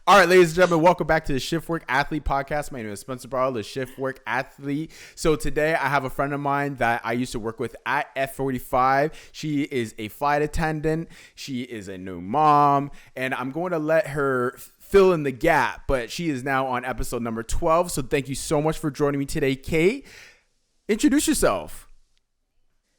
All right, ladies and gentlemen, welcome back to the Shiftwork Athlete Podcast. My name is Spencer Barlow, the Shiftwork Athlete. So today I have a friend of mine that I used to work with at F45. She is a flight attendant. She is a new mom, and I'm going to let her fill in the gap, but she is now on episode number 12. So thank you so much for joining me today, Kait. Introduce yourself.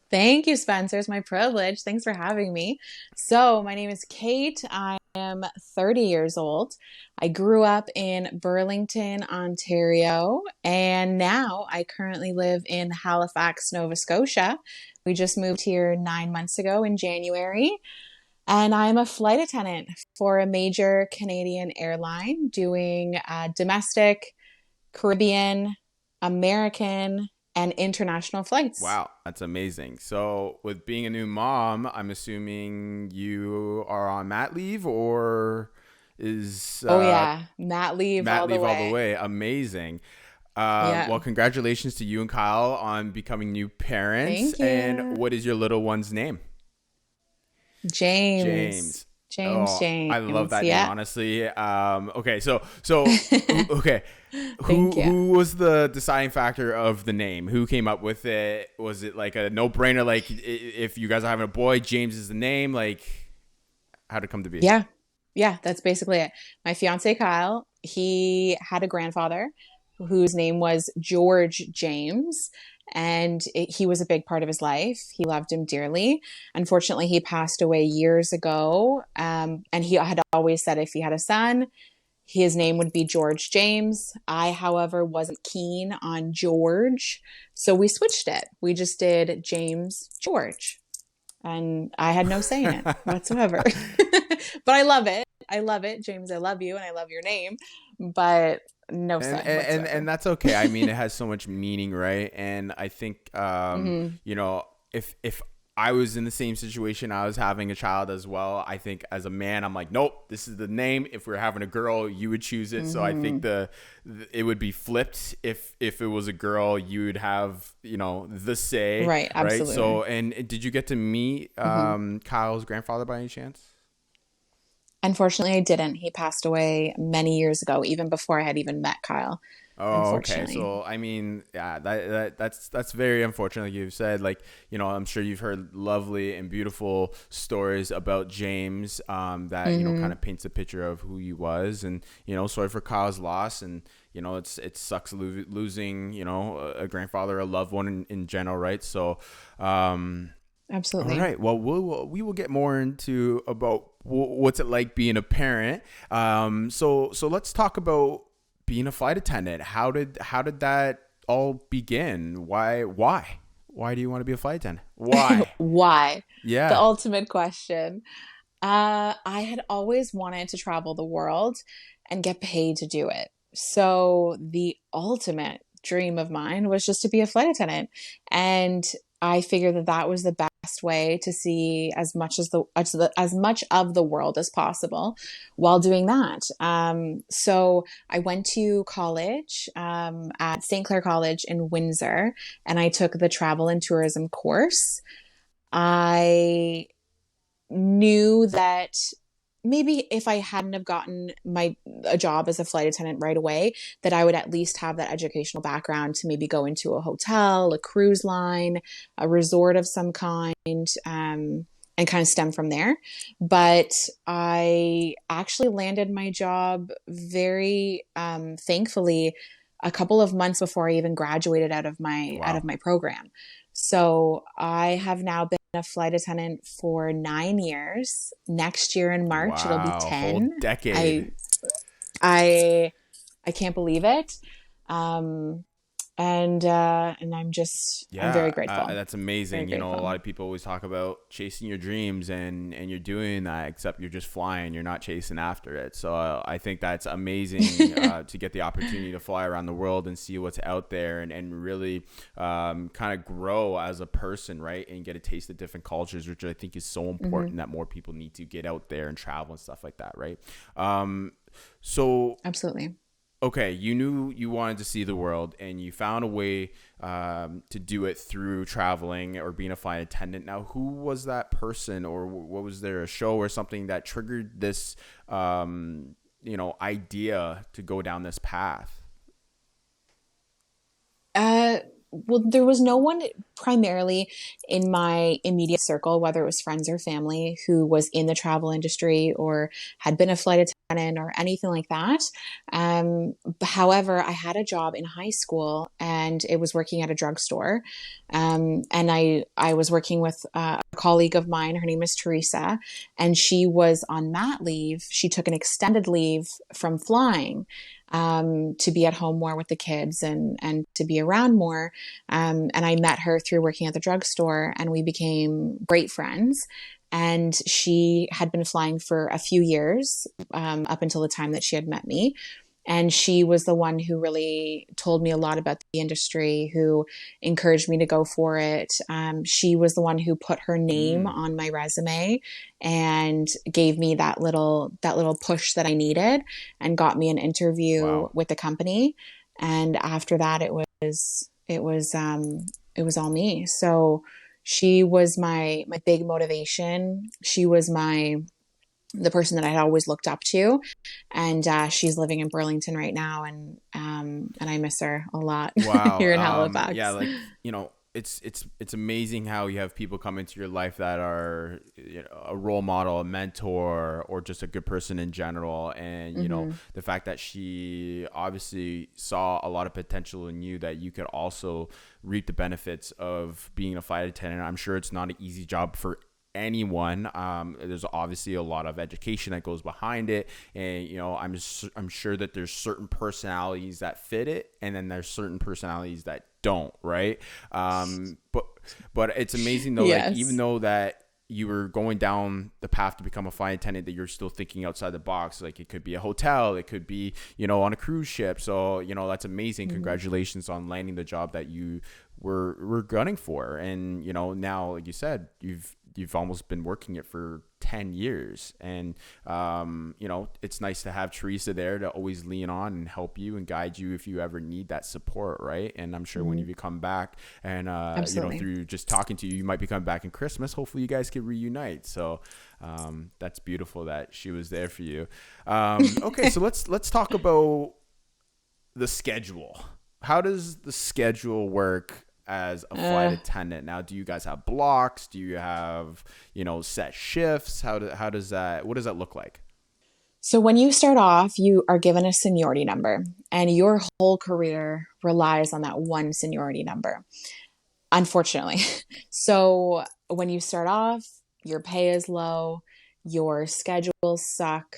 Thank you, Spencer. It's my privilege. Thanks for having me. So my name is Kait. I am 30 years old. I grew up in Burlington, Ontario, and now I currently live in Halifax, Nova Scotia. We just moved here 9 months ago in January, and I'm a flight attendant for a major Canadian airline doing domestic, Caribbean, American, and international flights. Wow, that's amazing. So with being a new mom, I'm assuming you are on mat leave or is... mat leave all the way. way. Amazing. Yeah. Well, congratulations to you and Kyle on becoming new parents. Thank you. And what is your little one's name? James. I love that name, honestly. Okay, so okay. Who was the deciding factor of the name? Who came up with it? Was it like a no-brainer? Like, if you guys are having a boy, James is the name. Like, how'd it come to be? Yeah, that's basically it. My fiance Kyle, he had a grandfather whose name was George James, and he was a big part of his life. He loved him dearly. Unfortunately, he passed away years ago, and he had always said if he had a son, his name would be George James. I, however, wasn't keen on George, so we switched it. We just did James George, and I had no say in it whatsoever. But I love it. James, I love you, and I love your name, but no say whatsoever. And that's okay. I mean, it has so much meaning, right? And I think, you know, if I was in the same situation, I was having a child as well, I think as a man, I'm like, nope, this is the name. If we're having a girl, you would choose it. So I think it would be flipped. If it was a girl, you would have, you know, the say. Right, absolutely. Right? So, and did you get to meet Kyle's grandfather by any chance? Unfortunately, I didn't. He passed away many years ago, even before I had even met Kyle. Oh, okay. So, I mean, yeah, that's very unfortunate. Like you've said, like, you know, I'm sure you've heard lovely and beautiful stories about James that, you know, kind of paints a picture of who he was. And, you know, sorry for Kyle's loss. And, you know, it sucks losing, you know, a grandfather, a loved one in general, right? So, absolutely. All right. Well, we will get more into about what's it like being a parent. So let's talk about being a flight attendant. How did that all begin? Why do you want to be a flight attendant? Why? Why? Yeah. The ultimate question. I had always wanted to travel the world and get paid to do it. So the ultimate dream of mine was just to be a flight attendant. And I figured that was the best way to see as much of the world as possible while doing that. So I went to college at St. Clair College in Windsor, and I took the travel and tourism course. I knew that maybe if I hadn't have gotten a job as a flight attendant right away, that I would at least have that educational background to maybe go into a hotel, a cruise line, a resort of some kind, and kind of stem from there. But I actually landed my job very thankfully a couple of months before I even graduated out of my program. So I have now been a flight attendant for 9 years. Next year in March, it'll be 10. Whole decade. I can't believe it. And I'm very grateful. That's amazing. You know, a lot of people always talk about chasing your dreams and you're doing that, except you're just flying. You're not chasing after it. So I think that's amazing to get the opportunity to fly around the world and see what's out there and really kind of grow as a person, right? And get a taste of different cultures, which I think is so important that more people need to get out there and travel and stuff like that, right? So absolutely. Okay, you knew you wanted to see the world and you found a way to do it through traveling or being a flight attendant. Now, who was that person, or what was there a show or something that triggered this idea to go down this path? Uh, well, there was no one primarily in my immediate circle, whether it was friends or family, who was in the travel industry or had been a flight attendant or anything like that. However, I had a job in high school and it was working at a drugstore. And I was working with a colleague of mine. Her name is Teresa, and she was on mat leave. She took an extended leave from flying to be at home more with the kids and to be around more. And I met her through working at the drugstore and we became great friends. And she had been flying for a few years up until the time that she had met me. And she was the one who really told me a lot about the industry, who encouraged me to go for it. She was the one who put her name on my resume and gave me that little push that I needed and got me an interview Wow. with the company. And after that, it was all me. So she was my big motivation. She was the person that I had always looked up to, and she's living in Burlington right now, and I miss her a lot Wow. here in Halifax. Yeah, like, it's amazing how you have people come into your life that are, a role model, a mentor, or just a good person in general. And, the fact that she obviously saw a lot of potential in you, that you could also reap the benefits of being a flight attendant. I'm sure it's not an easy job for anyone. There's obviously a lot of education that goes behind it, and I'm sure that there's certain personalities that fit it, and then there's certain personalities that don't, right? But it's amazing though. Yes. Like, even though that you were going down the path to become a flight attendant, that you're still thinking outside the box. Like, it could be a hotel, it could be on a cruise ship. So that's amazing. Congratulations on landing the job that you were gunning for. And now, like you said, you've almost been working it for 10 years. And, it's nice to have Teresa there to always lean on and help you and guide you if you ever need that support. Right. And I'm sure when you come back and, through just talking to you, you might be coming back in Christmas. Hopefully you guys can reunite. So, that's beautiful that she was there for you. Okay. So let's talk about the schedule. How does the schedule work as a flight attendant? Now, do you guys have blocks? Do you have, set shifts? What does that look like? So when you start off, you are given a seniority number, and your whole career relies on that one seniority number, unfortunately. So when you start off, your pay is low, your schedules suck.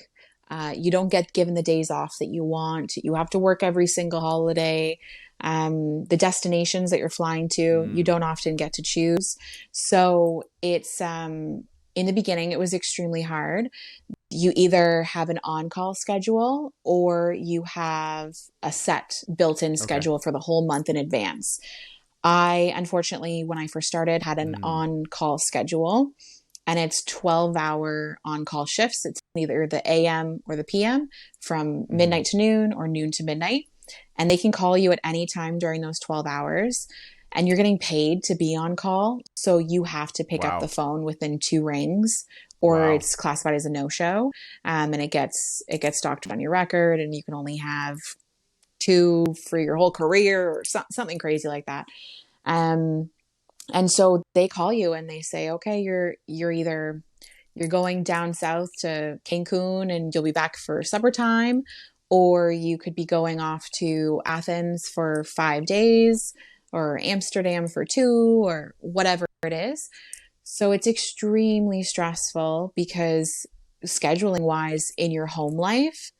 You don't get given the days off that you want. You have to work every single holiday. The destinations that you're flying to, you don't often get to choose. So it's, in the beginning, it was extremely hard. You either have an on-call schedule or you have a set built-in schedule for the whole month in advance. I, unfortunately, when I first started, had an on-call schedule, and it's 12-hour on-call shifts. It's either the AM or the PM, from midnight to noon or noon to midnight. And they can call you at any time during those 12 hours. And you're getting paid to be on call. So you have to pick up the phone within 2 rings, or it's classified as a no-show. And it gets doctored on your record, and you can only have 2 for your whole career, or something crazy like that. And so they call you and they say, okay, you're going down south to Cancun and you'll be back for supper time, or you could be going off to Athens for 5 days, or Amsterdam for 2, or whatever it is. So it's extremely stressful because, scheduling wise, in your home life,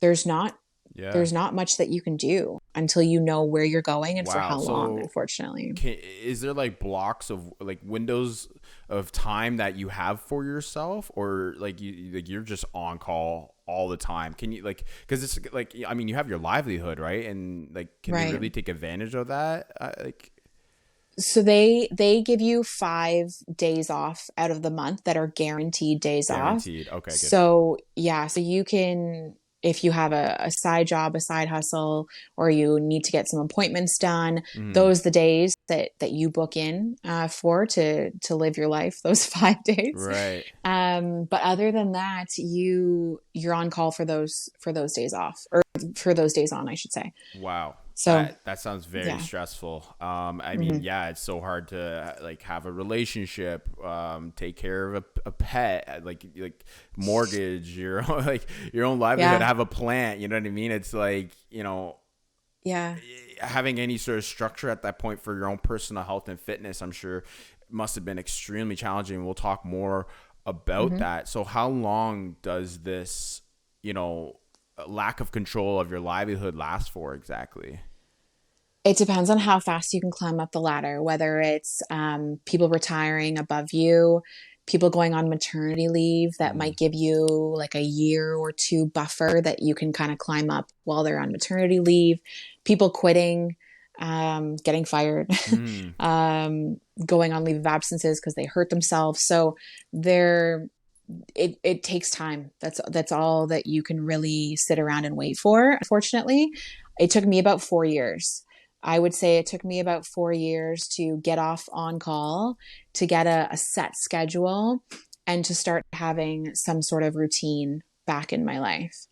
there's not much that you can do until you know where you're going and for how long, unfortunately. Is there like blocks of like windows of time that you have for yourself, or you're just on call all the time? Can you because it's like, I mean, you have your livelihood, right? And can you really take advantage of that? So they give you 5 days off out of the month that are guaranteed days off. Okay, good. So yeah, so you can, if you have a side job, a side hustle, or you need to get some appointments done, those are the days that you book in for to live your life those 5 days. Right. But other than that, you're on call for those days off, or for those days on, I should say. Wow. So That sounds very yeah. stressful. I mean, Hmm. yeah, it's so hard to like have a relationship, take care of a pet, like mortgage, your own, like your own livelihood, Yeah. have a plant. You know what I mean? It's like, Yeah. having any sort of structure at that point for your own personal health and fitness, I'm sure must have been extremely challenging. We'll talk more about Hmm. that. So how long does this, lack of control of your livelihood last for exactly? It depends on how fast you can climb up the ladder, whether it's people retiring above you, people going on maternity leave that Mm. might give you like a year or two buffer that you can kind of climb up while they're on maternity leave, people quitting, getting fired, Mm. going on leave of absences because they hurt themselves. So there, it takes time. That's all that you can really sit around and wait for. Unfortunately, it took me about 4 years. I would say it took me about 4 years to get off on call, to get a set schedule, and to start having some sort of routine back in my life.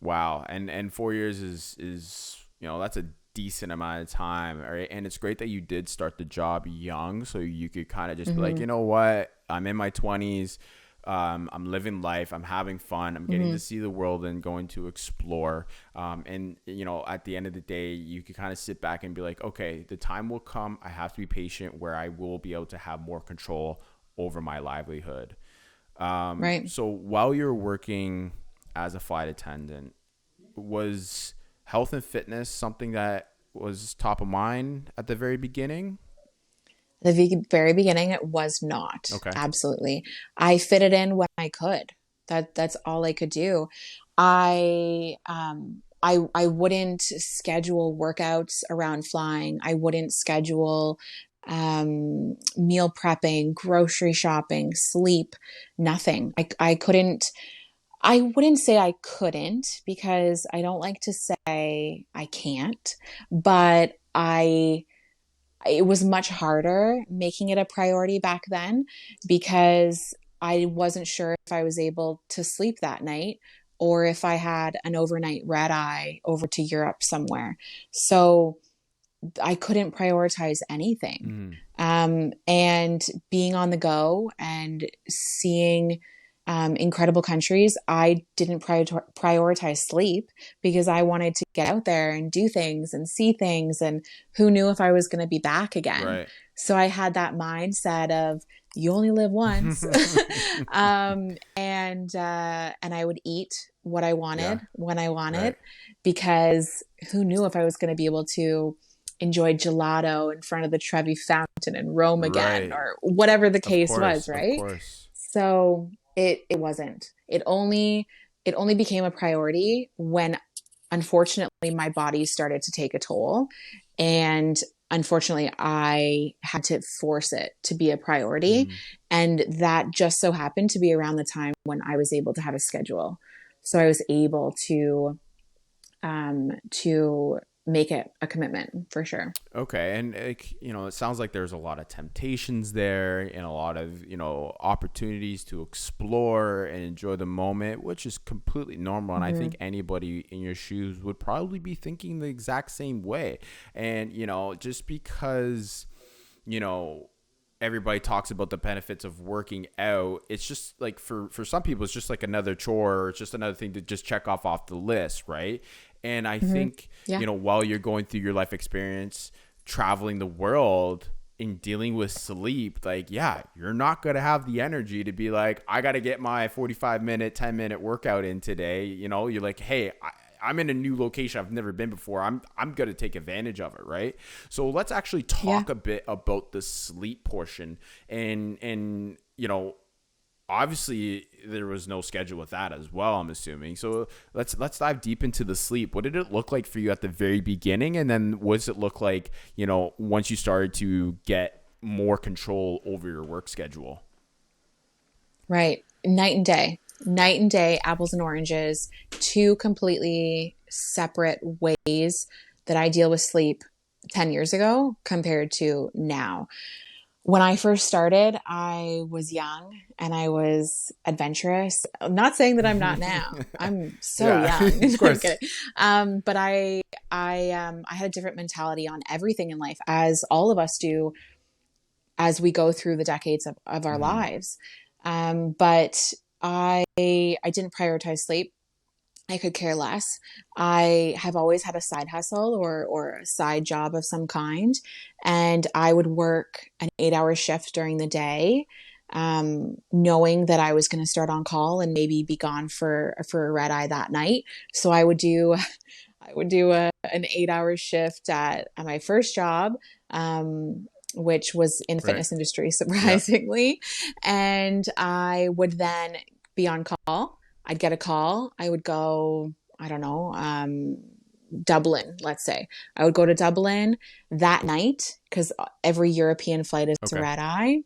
Wow. And 4 years is that's a decent amount of time, right? And it's great that you did start the job young, so you could kind of just be like, Hmm. you know what, I'm in my 20s. I'm living life. I'm having fun. I'm getting Hmm. to see the world and going to explore. And at the end of the day, you can kind of sit back and be like, okay, the time will come. I have to be patient where I will be able to have more control over my livelihood. Right. So while you're working as a flight attendant, was health and fitness something that was top of mind at the very beginning? The very beginning, it was not. Okay. Absolutely. I fit it in when I could. That's all I could do. I wouldn't schedule workouts around flying. I wouldn't schedule meal prepping, grocery shopping, sleep, nothing. I couldn't. I wouldn't say I couldn't, because I don't like to say I can't, but it was much harder making it a priority back then, because I wasn't sure if I was able to sleep that night, or if I had an overnight red eye over to Europe somewhere. So I couldn't prioritize anything. Mm. And being on the go and seeing incredible countries, I didn't prioritize sleep, because I wanted to get out there and do things and see things. And who knew if I was going to be back again? Right. So I had that mindset of, you only live once. And I would eat what I Yeah. wanted when I Right. wanted, because who knew if I was going to be able to enjoy gelato in front of the Trevi Fountain in Rome again, Right. or whatever the Of case was, course. Of right? course. So it wasn't. It only became a priority when, unfortunately, my body started to take a toll, and unfortunately I had to force it to be a priority. Mm. And that just so happened to be around the time when I was able to have a schedule. So I was able to make it a commitment, for sure. Okay, and it sounds like there's a lot of temptations there and a lot of opportunities to explore and enjoy the moment, which is completely normal. And I Hmm. think anybody in your shoes would probably be thinking the exact same way. And just because you know everybody talks about the benefits of working out, it's just like for some people it's just like another chore, or it's just another thing to just check off the list, right? And I Hmm. think Yeah. while you're going through your life experience, traveling the world, in dealing with sleep, like, yeah, you're not going to have the energy to be like, I got to get my 45-minute 10-minute workout in today. You're like, hey, I'm in a new location I've never been before. I'm going to take advantage of it, right? So let's actually Yeah. talk a bit about the sleep portion. And obviously there was no schedule with that as well, I'm assuming. So let's dive deep into the sleep. What did it look like for you at the very beginning, and then what does it look like once you started to get more control over your work schedule? Right. Night and day. Night and day, apples and oranges, two completely separate ways that I deal with sleep. 10 years ago compared to now. When I first started, I was young and I was adventurous. I'm not saying that I'm not now. I'm so Yeah, young. of I'm course. kidding. But I had a different mentality on everything in life, as all of us do as we go through the decades of our Hmm. lives. But I didn't prioritize sleep. I could care less. I have always had a side hustle or a side job of some kind, and I would work an 8 hour shift during the day, knowing that I was going to start on call and maybe be gone for a red eye that night. So I would do an 8 hour shift at my first job, which was in the Right. fitness industry, Yeah. surprisingly. And I would then be on call. I'd get a call. I would go, I don't know, Dublin, let's say. I would go to Dublin that night because every European flight is a Okay. red eye.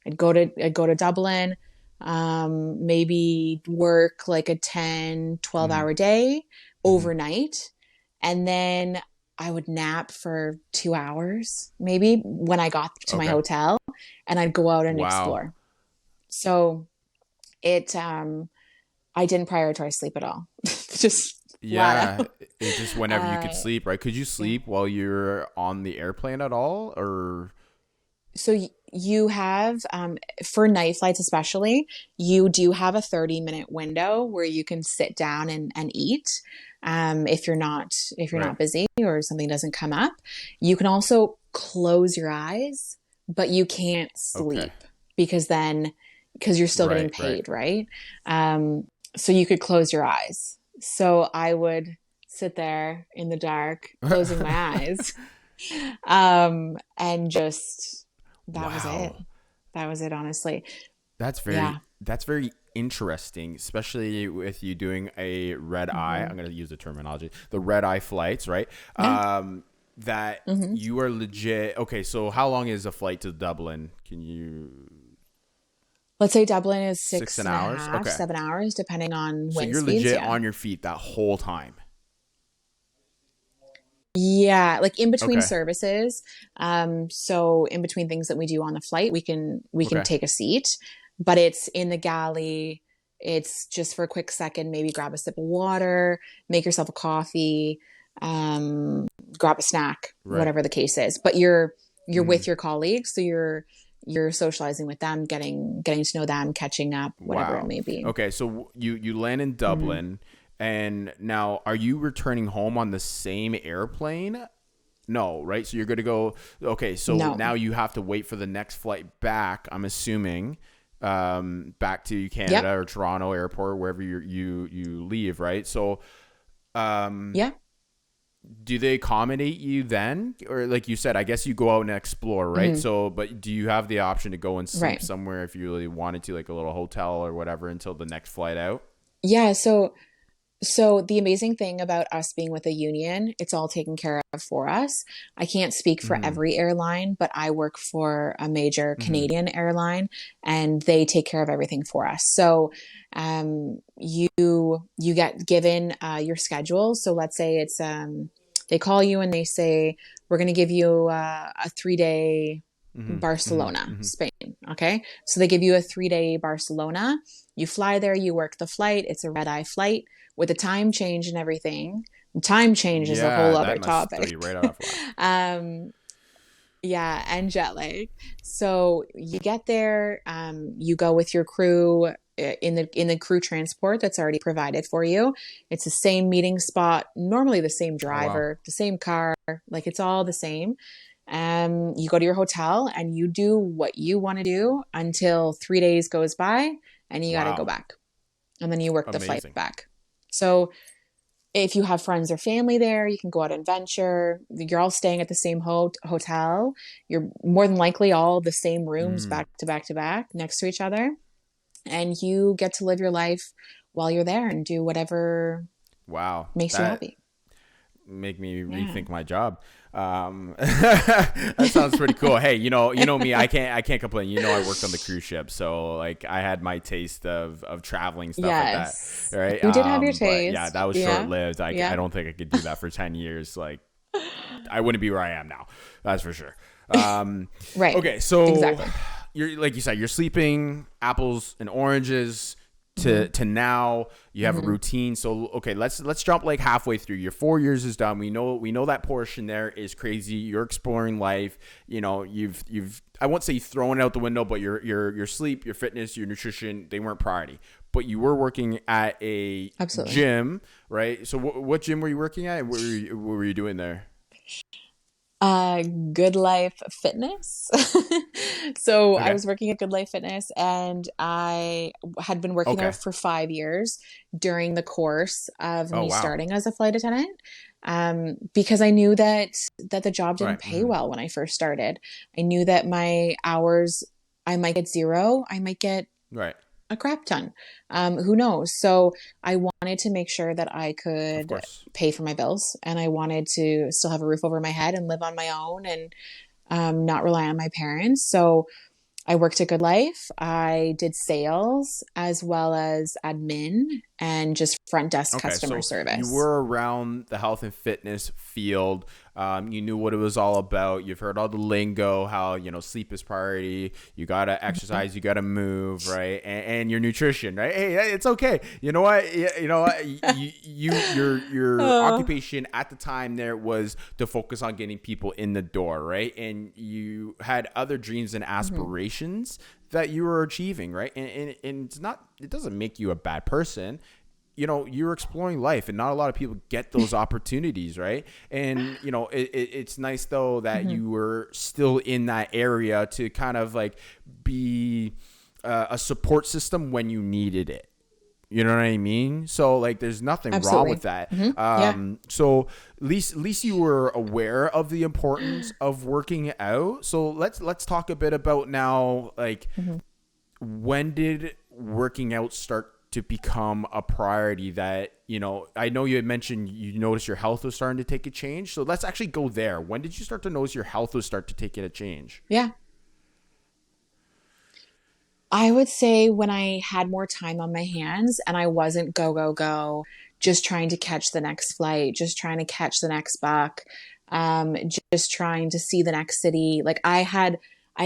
I'd go to Dublin, maybe work like a 10, 12 Hmm. hour day Hmm. overnight. And then I would nap for 2 hours, maybe when I got to my Okay. hotel, and I'd go out and Wow. explore. So it, I didn't prioritize sleep at all, just flat Yeah, out. it's just whenever you could Uh, sleep, right? Could you yeah. sleep while you're on the airplane at all, or So you have, for night flights especially, you do have a 30-minute window where you can sit down and eat. If you're not right? busy or something doesn't come up, you can also close your eyes, but you can't Okay. sleep because you're still getting Right. Right. paid, right? Um, so you could close your eyes. So I would sit there in the dark, closing my eyes, and just that was it. Wow. That was it, honestly. That's Yeah. very interesting, especially with you doing a red eye. Hmm. I'm going to use the terminology, the red eye flights, right? Yeah. That Hmm. you are legit. Okay, so how long is a flight to Dublin? Can you Let's say Dublin is six six and and a hours? half, Okay, 7 hours, depending on so wind you're speeds. legit Yeah. on your feet that whole time. Yeah, like in between Okay. services. So in between things that we do on the flight, we can Okay. take a seat, but it's in the galley. It's just for a quick second, maybe grab a sip of water, make yourself a coffee, um, grab a snack, Right. whatever the case is. But you're Hmm. with your colleagues, so you're socializing with them, getting to know them, catching up, whatever it Wow. may be. Okay, so you land in Hmm. Dublin, and now are you returning home on the same airplane? No, right? So you're going to go. Okay, so No. now you have to wait for the next flight back. I'm assuming, back to Canada Yep. or Toronto airport, wherever you leave, right? So, um, Yeah. do they accommodate you then, or like you said, I guess you go out and explore, right? Hmm. So, but do you have the option to go and sleep Right. somewhere if you really wanted to, like a little hotel or whatever, until the next flight out? Yeah. So the amazing thing about us being with a union, it's all taken care of for us. I can't speak for Mm-hmm. every airline, but I work for a major Mm-hmm. Canadian airline and they take care of everything for us. So you get given your schedule. So let's say it's they call you and they say, we're going to give you a 3 day Mm-hmm. Barcelona, Mm-hmm. Spain. Okay. So they give you a 3 day Barcelona. You fly there, you work the flight. It's a red eye flight with the time change and everything. Time change is a whole Yeah, other that must throw you topic. right off whack. um, yeah, and jet lag. So you get there, you go with your crew in the crew transport that's already provided for you. It's the same meeting spot, normally the same Oh wow. driver, the same car, like it's all the same. You go to your hotel and you do what you want to do until 3 days goes by and you got to go Wow. back. And then you work the flight Amazing. back. So if you have friends or family there, you can go out and venture. You're all staying at the same hotel. You're more than likely all the same rooms Mm. back to back to back next to each other. And you get to live your life while you're there and do whatever Wow. makes you That happy. make me Yeah. rethink my job. That sounds pretty cool. Hey, you know me. I can't complain. I worked on the cruise ship, so like I had my taste of traveling stuff like that, Yes. right? You did have your But yeah, taste. that was short Yeah. lived. I Yeah. don't think I could do that for 10 years. Like I wouldn't be where I am now. That's for sure. Right. Okay, so Exactly. you're, like you said, you're sleeping apples and oranges to now you have a routine. So okay, let's jump like halfway through. Your 4 years is done. We know that portion there is crazy. You're exploring life. You know, you've I won't say you've thrown it out the window, but your sleep, your fitness, your nutrition, they weren't priority. But you were working at a Absolutely. gym, right? So what gym were you working at? What were you doing there? Good Life Fitness. So I Okay. was working at Good Life Fitness, and I had been working there Okay. for 5 years during the course of Oh me wow. starting as a flight attendant. Because I knew that the job didn't Right. pay well when I first started. I knew that my hours, I might get zero, I might get Right. a crap ton. Who knows? So I wanted to make sure that I Of could course. pay for my bills, and I wanted to still have a roof over my head and live on my own, and not rely on my parents. So I worked at Good Life. I did sales as well as admin and just front desk Okay, customer so you service. were around the health and fitness field. You knew what it was all about. You've heard all the lingo, how sleep is priority. You gotta exercise, you gotta move, right? And your nutrition, right? Hey, it's okay. You know what? You know what? Your Oh. occupation at the time there was to focus on getting people in the door, right? And you had other dreams and Mhm. aspirations that you were achieving, right? And it doesn't make you a bad person. You're exploring life, and not a lot of people get those opportunities, right? And it's nice though that Mhm. you were still in that area to kind of like be a support system when you needed it. You know what I mean? So like, there's nothing wrong with Absolutely. that. Yeah. So at least you were aware of the importance of working out. So let's talk a bit about now, like, Mhm. when did working out start to become a priority? That I know you had mentioned you noticed your health was starting to take a change, so let's actually go there. When did you start to notice your health was start to take a change? Yeah. I would say when I had more time on my hands and I wasn't go, go, go, just trying to catch the next flight, just trying to catch the next buck, just trying to see the next city. Like I had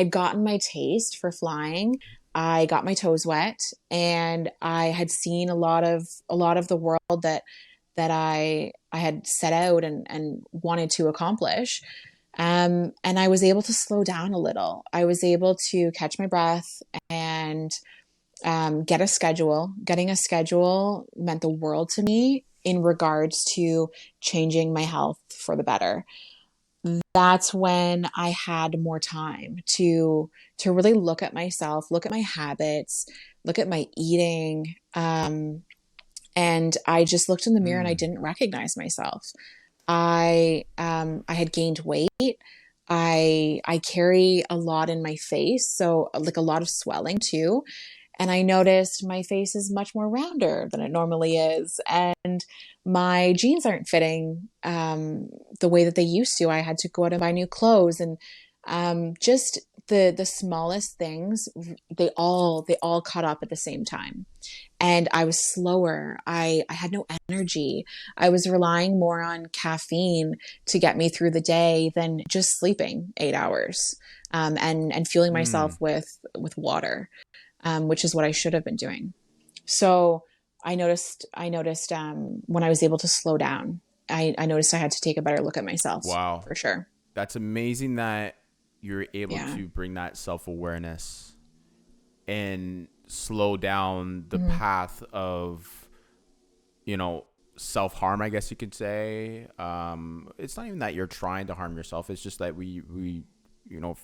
gotten my taste for flying. I got my toes wet, and I had seen a lot of the world that I had set out and wanted to accomplish. And I was able to slow down a little. I was able to catch my breath and get a schedule. Getting a schedule meant the world to me in regards to changing my health for the better. That's when I had more time to really look at myself, look at my habits, look at my eating. And I just looked in the mirror and I Mm. didn't recognize myself. I had gained weight. I carry a lot in my face, so like a lot of swelling too. And I noticed my face is much more rounder than it normally is, and my jeans aren't fitting the way that they used to. I had to go out and buy new clothes, and just the smallest things, they all caught up at the same time, and I was slower. I had no energy. I was relying more on caffeine to get me through the day than just sleeping 8 hours, and fueling myself Mm. with water, which is what I should have been doing. So I noticed when I was able to slow down, I noticed I had to take a better look at myself Wow, for sure. that's amazing that you're able Yeah. to bring that self-awareness and slow down the Hmm. path of you know self-harm, I guess you could say. It's not even that you're trying to harm yourself, it's just that we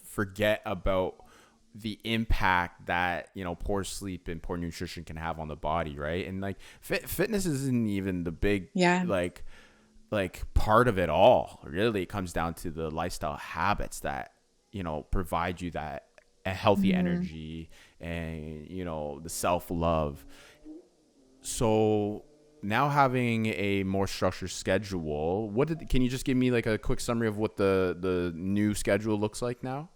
forget about the impact that poor sleep and poor nutrition can have on the body, right? And like fitness isn't even the big Yeah. like part of it all. Really, it comes down to the lifestyle habits that provide you that a healthy Hmm. energy and the self-love. So now having a more structured schedule, can you just give me like a quick summary of what the new schedule looks like now?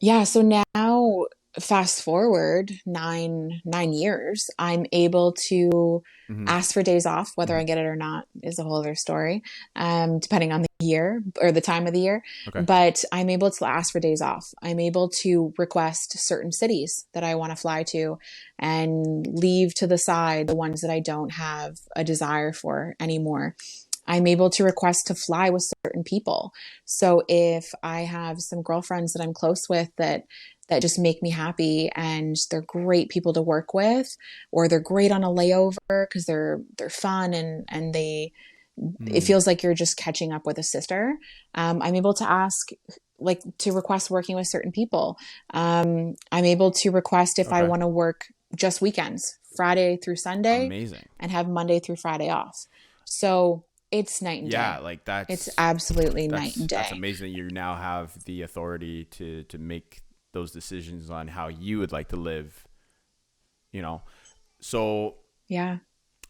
Yeah. So now fast forward nine years, I'm able to Mm-hmm. ask for days off. Whether Mm-hmm. I get it or not is a whole other story, depending on the year or the time of the year. Okay. But I'm able to ask for days off. I'm able to request certain cities that I want to fly to and leave to the side the ones that I don't have a desire for anymore. I'm able to request to fly with certain people. So if I have some girlfriends that I'm close with that just make me happy and they're great people to work with, or they're great on a layover because they're fun and they it Mm. feels like you're just catching up with a sister. I'm able to ask, like, to request working with certain people. I'm able to request if I Okay. want to work just weekends, Friday through Sunday, Amazing. and have Monday through Friday off. So it's night and Yeah, day. like It's absolutely night and that's day. amazing that you now have the authority to make those decisions on how you would like to live, you know. So Yeah.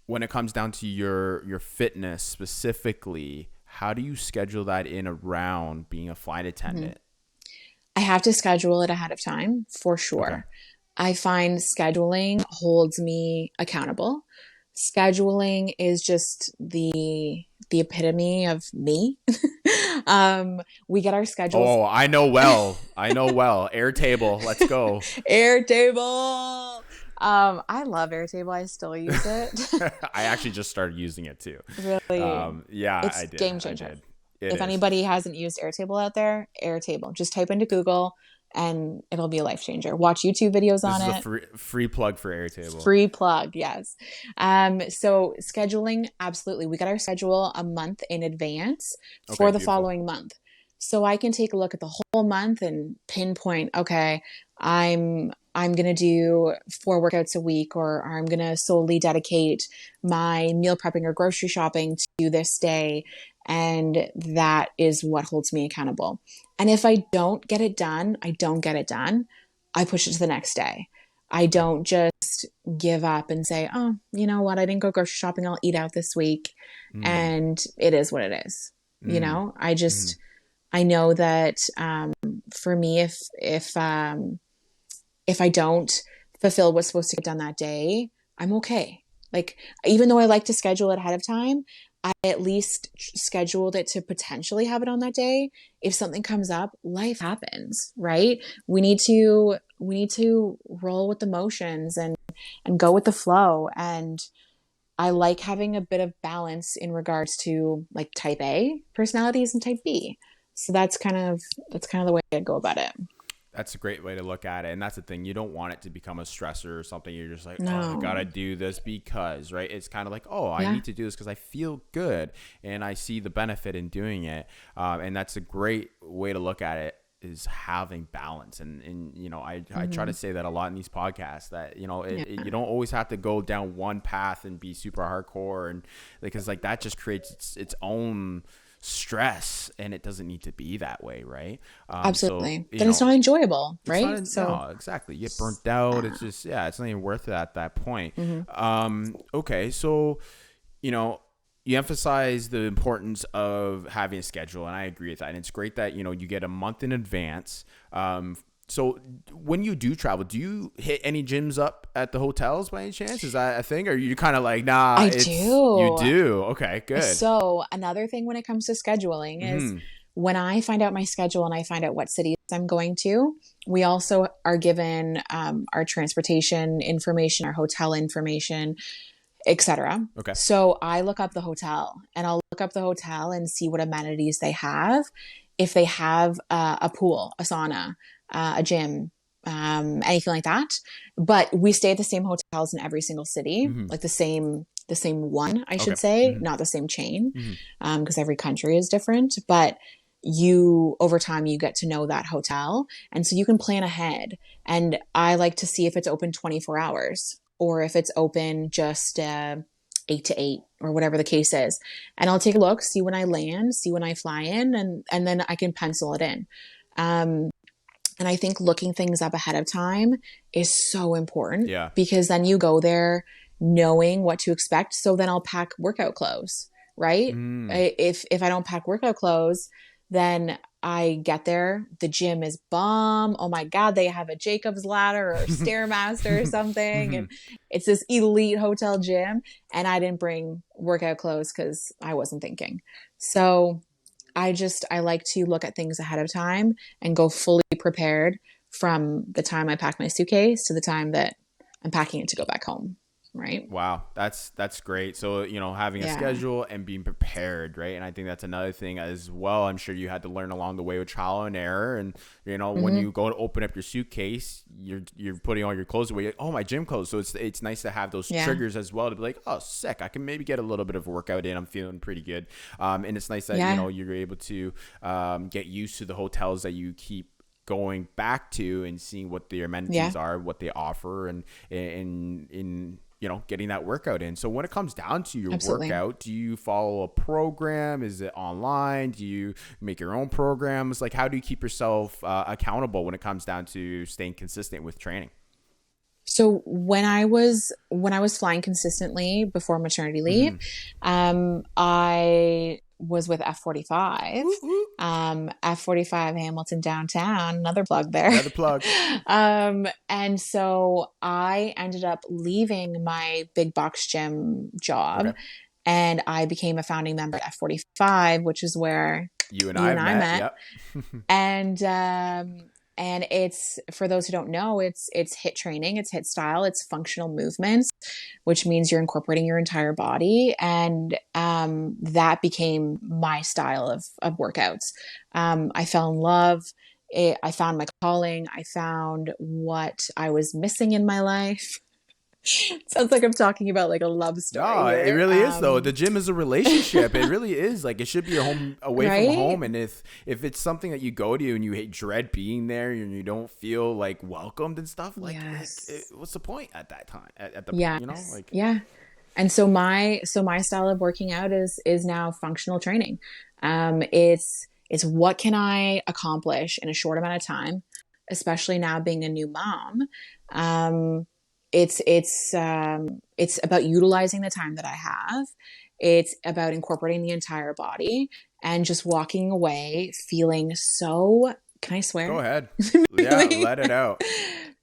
when it comes down to your fitness specifically, how do you schedule that in around being a flight Mhm. attendant? I have to schedule it ahead of time for Okay. sure. I find scheduling holds me accountable. Scheduling is just the epitome of me. We get our schedules. Oh, I know well. I know well. Airtable, let's go. Airtable. I love Airtable. I still use it. I actually just started using it too. Really, Yeah, it's I did. game I changer. did. It If is. anybody hasn't used Airtable out there, Airtable. Just type into Google and it'll be a life changer. Watch YouTube videos This on is a it. free plug for Airtable. Free plug, yes. So scheduling, absolutely. We got our schedule a month in advance Okay, for the beautiful. following month. So I can take a look at the whole month and pinpoint, okay, I'm gonna do 4 workouts a week, or I'm gonna solely dedicate my meal prepping or grocery shopping to this day. And that is what holds me accountable. And if I don't get it done, I don't get it done. I push it to the next day. I Okay. don't just give up and say, oh, you know what? I didn't go grocery shopping. I'll eat out this week. Mm, And it is what it is. mm, mm. I know that for me, if I don't fulfill what's supposed to get done that day, I'm okay. Like, even though I like to schedule it ahead of time, I at least scheduled it to potentially have it on that day. If something comes up, life happens, right? We need to roll with the motions and go with the flow. And I like having a bit of balance in regards to like type A personalities and type B. So that's kind of the way I go about it. That's a great way to look at it. And that's the thing. You don't want it to become a stressor or something. You're just like, oh, I got to No. do this because, right? It's kind of like, oh, I Yeah. need to do this because I feel good and I see the benefit in doing it. And that's a great way to look at it, is having balance. And you know, I try to Hmm. say that a lot in these podcasts, that, you know, Yeah. you don't always have to go down one path and be super hardcore. And because like that just creates its own stress, and it doesn't need to be that way, right? So Absolutely. you Then it's know, not enjoyable, it's right? not So, no, exactly, you get burnt out. It's uh, just, yeah, it's not even worth it at that point. hmm Okay, so you know, you emphasize the importance of having a schedule, and I agree with that. And it's great that, you know, you get a month in advance. So when you do travel, do you hit any gyms up at the hotels by any chance? Is that a thing, or are you kind of like, nah, I it's you do. do? Okay, good. So, another thing when it comes to scheduling is Mm-hmm. when I find out my schedule and I find out what cities I'm going to, we also are given our transportation information, our hotel information, etc. Okay. So I look up the hotel and I'll look up the hotel and see what amenities they have. If they have a pool, a sauna, a gym, anything like that. But we stay at the same hotels in every single city, Mm-hmm. like the same one, I Okay. should say, Mm-hmm. not the same chain, Mm-hmm. because every country is different. But you over time you get to know that hotel, and so you can plan ahead. And I like to see if it's open 24 hours or if it's open just 8 to 8 or whatever the case is. And I'll take a look, see when I land, see when I fly in, and then I can pencil it in. Um, and I think looking things up ahead of time is so important Yeah. because then you go there knowing what to expect. So then I'll pack workout clothes, right? Mm. If I don't pack workout clothes, then I get there, the gym is bomb. Oh my God, they have a Jacob's ladder or Stairmaster or something. And it's this elite hotel gym. And I didn't bring workout clothes because I wasn't thinking. So I like to look at things ahead of time and go fully prepared from the time I pack my suitcase to the time that I'm packing it to go back home. Right. Wow, that's great. So, having a schedule and being prepared, right? And I think that's another thing as well. I'm sure you had to learn along the way with trial and error. And when you go to open up your suitcase, you're putting all your clothes away. Oh, my gym clothes. So it's nice to have those triggers as well to be like, oh, sick, I can maybe get a little bit of a workout in. I'm feeling pretty good. And it's nice that you're able to get used to the hotels that you keep going back to and seeing what the amenities are, what they offer, and getting that workout in. So when it comes down to your workout, do you follow a program? Is it online? Do you make your own programs? Like, how do you keep yourself accountable when it comes down to staying consistent with training? So when I was flying consistently before maternity leave, I was with F45, F45 Hamilton downtown, another plug there. Another plug. And so I ended up leaving my big box gym job and I became a founding member at F45, which is where you and I met. Yep. And it's, for those who don't know, it's HIIT training, it's HIIT style, it's functional movements, which means you're incorporating your entire body. And that became my style of workouts. I fell in love. I found my calling. I found what I was missing in my life. Sounds like I'm talking about like a love story. No, it really is though. The gym is a relationship. It really is. Like, it should be a home away from home. And if it's something that you go to and you dread being there and you don't feel like welcomed and stuff, like, what's the point at that time? At the And so my style of working out is now functional training. It's what can I accomplish in a short amount of time, especially now being a new mom. It's about utilizing the time that I have. It's about incorporating the entire body and just walking away feeling so, can I swear? Go ahead. Let it out.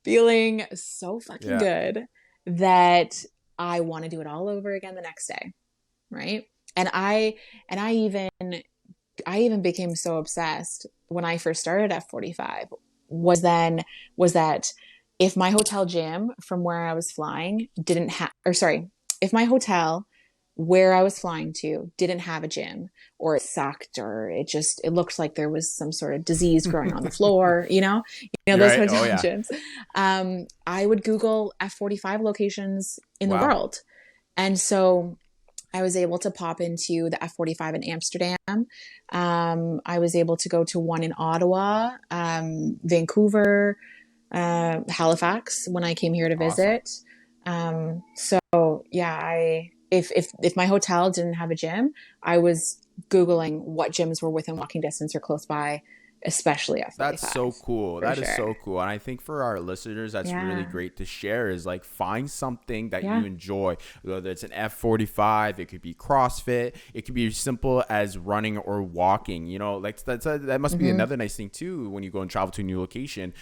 Feeling so fucking good that I want to do it all over again the next day. Right. And I even became so obsessed when I first started at 45 was that if my hotel gym from where I was flying if my hotel where I was flying to didn't have a gym, or it sucked, or it looked like there was some sort of disease growing on the floor, those hotel gyms. I would Google F45 locations in the world. And so I was able to pop into the F45 in Amsterdam. I was able to go to one in Ottawa, Vancouver, Halifax when I came here to visit. If my hotel didn't have a gym, I was Googling what gyms were within walking distance or close by, especially at 45. That's so cool. That is so cool. And I think for our listeners, that's really great to share, is like, find something that you enjoy, whether it's an F45, it could be CrossFit, it could be as simple as running or walking, like that must be another nice thing too. When you go and travel to a new location,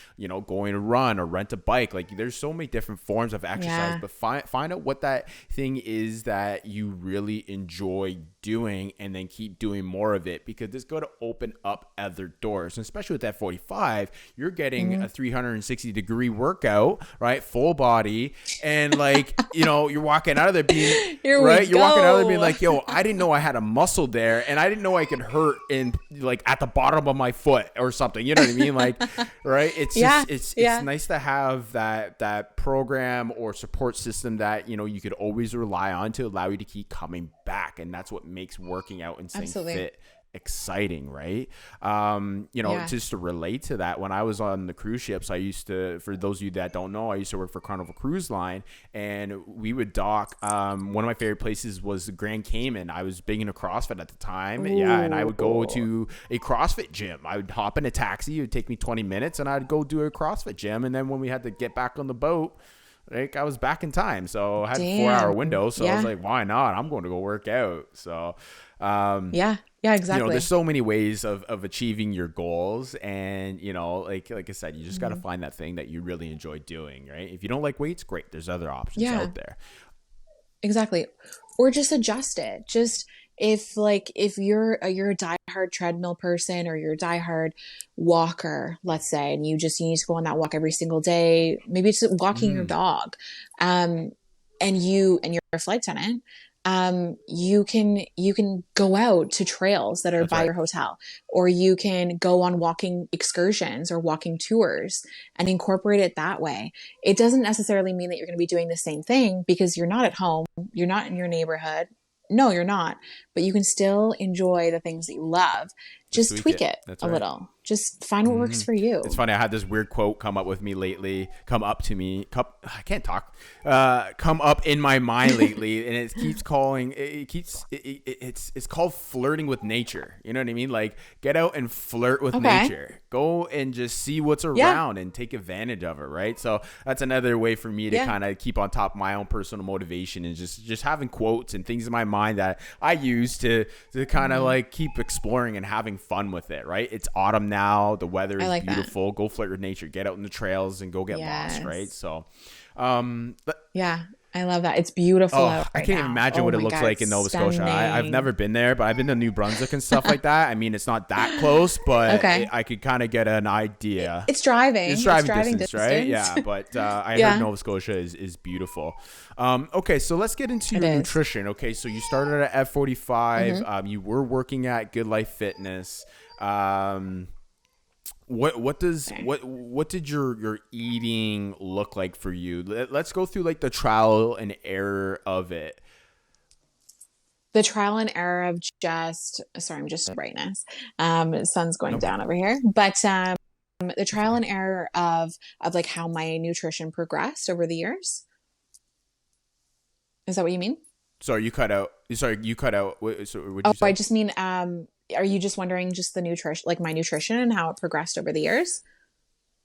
going to run or rent a bike, like there's so many different forms of exercise, but find out what that thing is that you really enjoy doing, and then keep doing more of it, because it's going to open up other doors. And especially with that 45, you're getting a 360 degree workout, right? Full body. And like, you're walking out of there being you're walking out of there being like, yo, I didn't know I had a muscle there, and I didn't know I could hurt in like at the bottom of my foot or something. You know what I mean? Like, right. It's just, it's nice to have that program or support system that, you could always rely on to allow you to keep coming back. And that's what makes working out and staying fit exciting, right? Just to relate to that, when I was on the cruise ships, I used to, for those of you that don't know, I used to work for Carnival Cruise Line, and we would dock. One of my favorite places was the Grand Cayman. I was big into CrossFit at the time. Ooh. Yeah, and I would go to a CrossFit gym. I would hop in a taxi. It would take me 20 minutes, and I'd go do a CrossFit gym. And then when we had to get back on the boat, Like I was back in time, so I had a 4 hour Damn. window. So I was Yeah. like, why not? I'm going to go work out. So, Yeah. Yeah, there's exactly. so many ways of achieving your goals, and like I said, you just got to Mhm. find that thing that you really enjoy doing, right? If you don't like weights, great. There's other options Yeah, out there. exactly. Or just adjust it. Just if you're a diehard treadmill person or you're a diehard walker, let's say, and you need to go on that walk every single day, maybe it's walking your Mm, dog, um, and you're a flight attendant, you can go out to trails that are that's by right. your hotel, or you can go on walking excursions or walking tours and incorporate it that way. It doesn't necessarily mean that you're going to be doing the same thing because you're not at home, you're not in your neighborhood. No, you're not. But you can still enjoy the things that you love. Just Just tweak tweak it. it That's a right. little. Just find what works Hmm. for It's you. funny. I had this weird quote come up with me lately. Come up to me. I can't talk. Come up in my mind lately, and it keeps calling. It keeps. It's called flirting with nature. You know what I mean? Like get out and flirt with Okay. nature. Go and just see what's Yeah. around and take advantage of it. Right. So that's another way for me to Yeah. kind of keep on top of my own personal motivation, and just having quotes and things in my mind that I use to kind of Hmm. like keep exploring and having fun with it. Right. It's autumn now. The weather I is like that. beautiful. Go flirt with nature. Get out in the trails and go get lost. Right. Yes. So, but Yeah. I love that. It's beautiful oh, out I right can't even now. imagine Oh what it my looks God. like It's in Nova Scotia. I've stunning. never been there, but I've been to New Brunswick and stuff like that. I mean, it's not that close, but Okay. I could kind of get an idea. It's It's driving. It's driving driving distance, right? distance. Yeah, but I heard Yeah, Nova Scotia is beautiful. Okay, so let's get into it your is. nutrition. Okay, so you started at F45. Hmm. You were working at Good Life Fitness. Um, what does Okay. what did your eating look like for you? Let's go through like the trial and error of it. The trial and error of just, sorry, I'm just brightness. Sun's going No down problem. over here, but the That's trial okay. and error of like how my nutrition progressed over the years. Is that what you mean? Sorry, you cut out. Sorry, you cut out. So what did Oh, you I say? just mean, are you just wondering just the nutrition, like my nutrition and how it progressed over the years?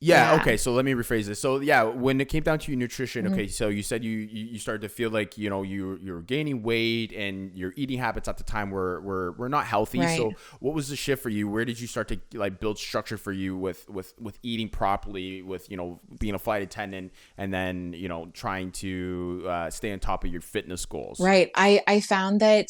Yeah, Yeah. okay, so let me rephrase this. So yeah, when it came down to your nutrition, Mhm. okay, so you said you started to feel like, you're gaining weight and your eating habits at the time were not healthy. Right. So what was the shift for you? Where did you start to like build structure for you with eating properly, with, being a flight attendant, and then, trying to stay on top of your fitness goals? Right. I found that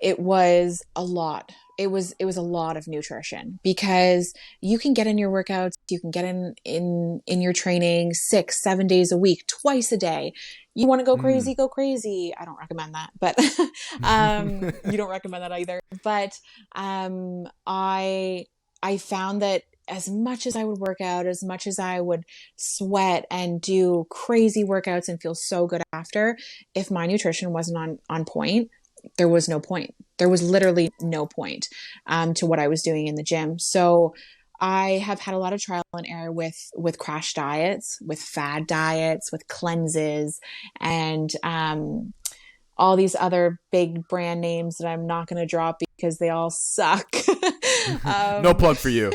it was a lot. It was a lot of nutrition because you can get in your workouts, you can get in your training 6 7 days a week, twice a day. You want to Mm. go crazy. I don't recommend that, but you don't recommend that either. But I found that as much as I would work out, as much as I would sweat and do crazy workouts and feel so good after, if my nutrition wasn't on point, there was no point. There was literally no point to what I was doing in the gym. So I have had a lot of trial and error with crash diets, with fad diets, with cleanses, and all these other big brand names that I'm not going to drop because they all suck. No um, plug for you.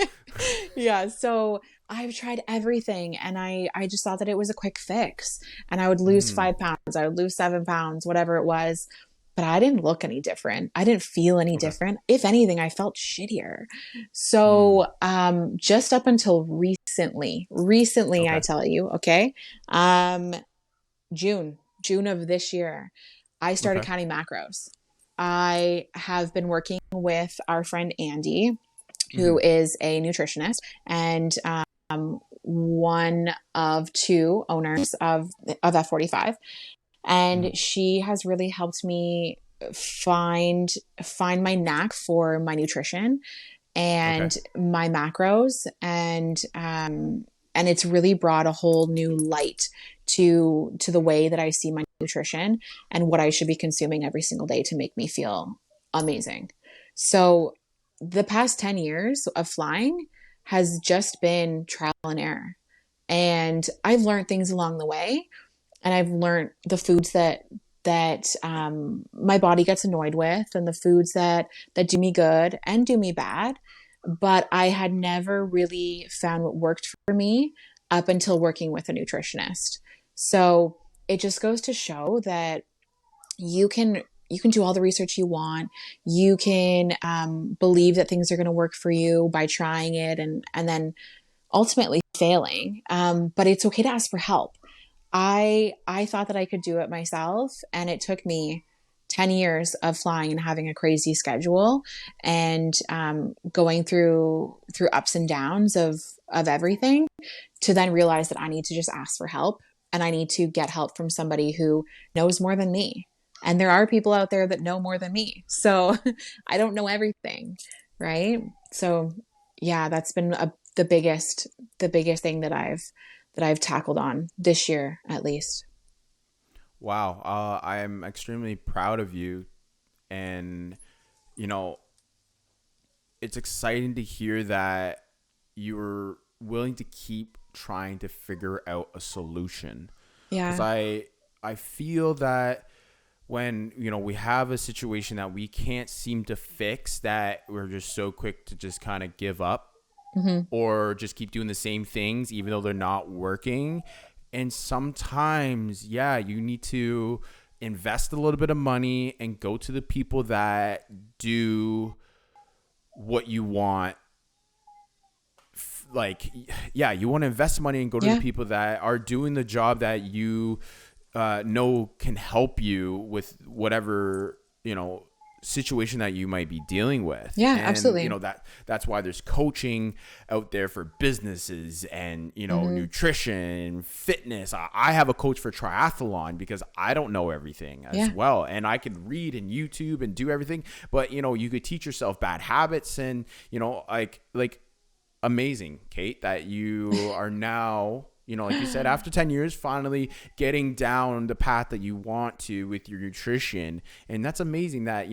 yeah, so I've tried everything, and I just thought that it was a quick fix, and I would lose Mm. 5 pounds, I would lose 7 pounds, whatever it was, but I didn't look any different. I didn't feel any Okay. different. If anything, I felt shittier. Mm. So just up until recently, I Okay. tell you, okay, um, June of this year, I started Okay. counting macros. I have been working with our friend Andy, who Mm-hmm. is a nutritionist and one of two owners of F45, Mm-hmm. and she has really helped me find find my knack for my nutrition Okay. and my macros, and it's really brought a whole new light to the way that I see my nutrition and what I should be consuming every single day to make me feel amazing. So the past 10 years of flying has just been trial and error. And I've learned things along the way, and I've learned the foods that my body gets annoyed with, and the foods that do me good and do me bad. But I had never really found what worked for me up until working with a nutritionist. So it just goes to show that you can you can do all the research you want. You can believe that things are going to work for you by trying it and then ultimately failing. But it's okay to ask for help. I thought that I could do it myself, and it took me 10 years of flying and having a crazy schedule and going through ups and downs of everything to then realize that I need to just ask for help, and I need to get help from somebody who knows more than me. And there are people out there that know more than me. So I don't know everything, right? So yeah, that's been the biggest thing that I've tackled on this year at least. Wow. I am extremely proud of you. And, you know, it's exciting to hear that you were willing to keep trying to figure out a solution. Because Yeah. I feel that when, we have a situation that we can't seem to fix, that we're just so quick to just kind of give up Hmm. or just keep doing the same things even though they're not working. And sometimes, yeah, you need to invest a little bit of money and go to the people that do what you want. Like, yeah, you want to invest money and go to the Yeah. people that are doing the job that you know can help you with whatever, situation that you might be dealing with. Yeah, And absolutely. that's why there's coaching out there for businesses and Hmm. nutrition, fitness. I have a coach for triathlon because I don't know everything as Yeah. well, and I could read and YouTube and do everything, but you could teach yourself bad habits. And like amazing, Kate, that you are now, like you said, after 10 years, finally getting down the path that you want to with your nutrition. And that's amazing that,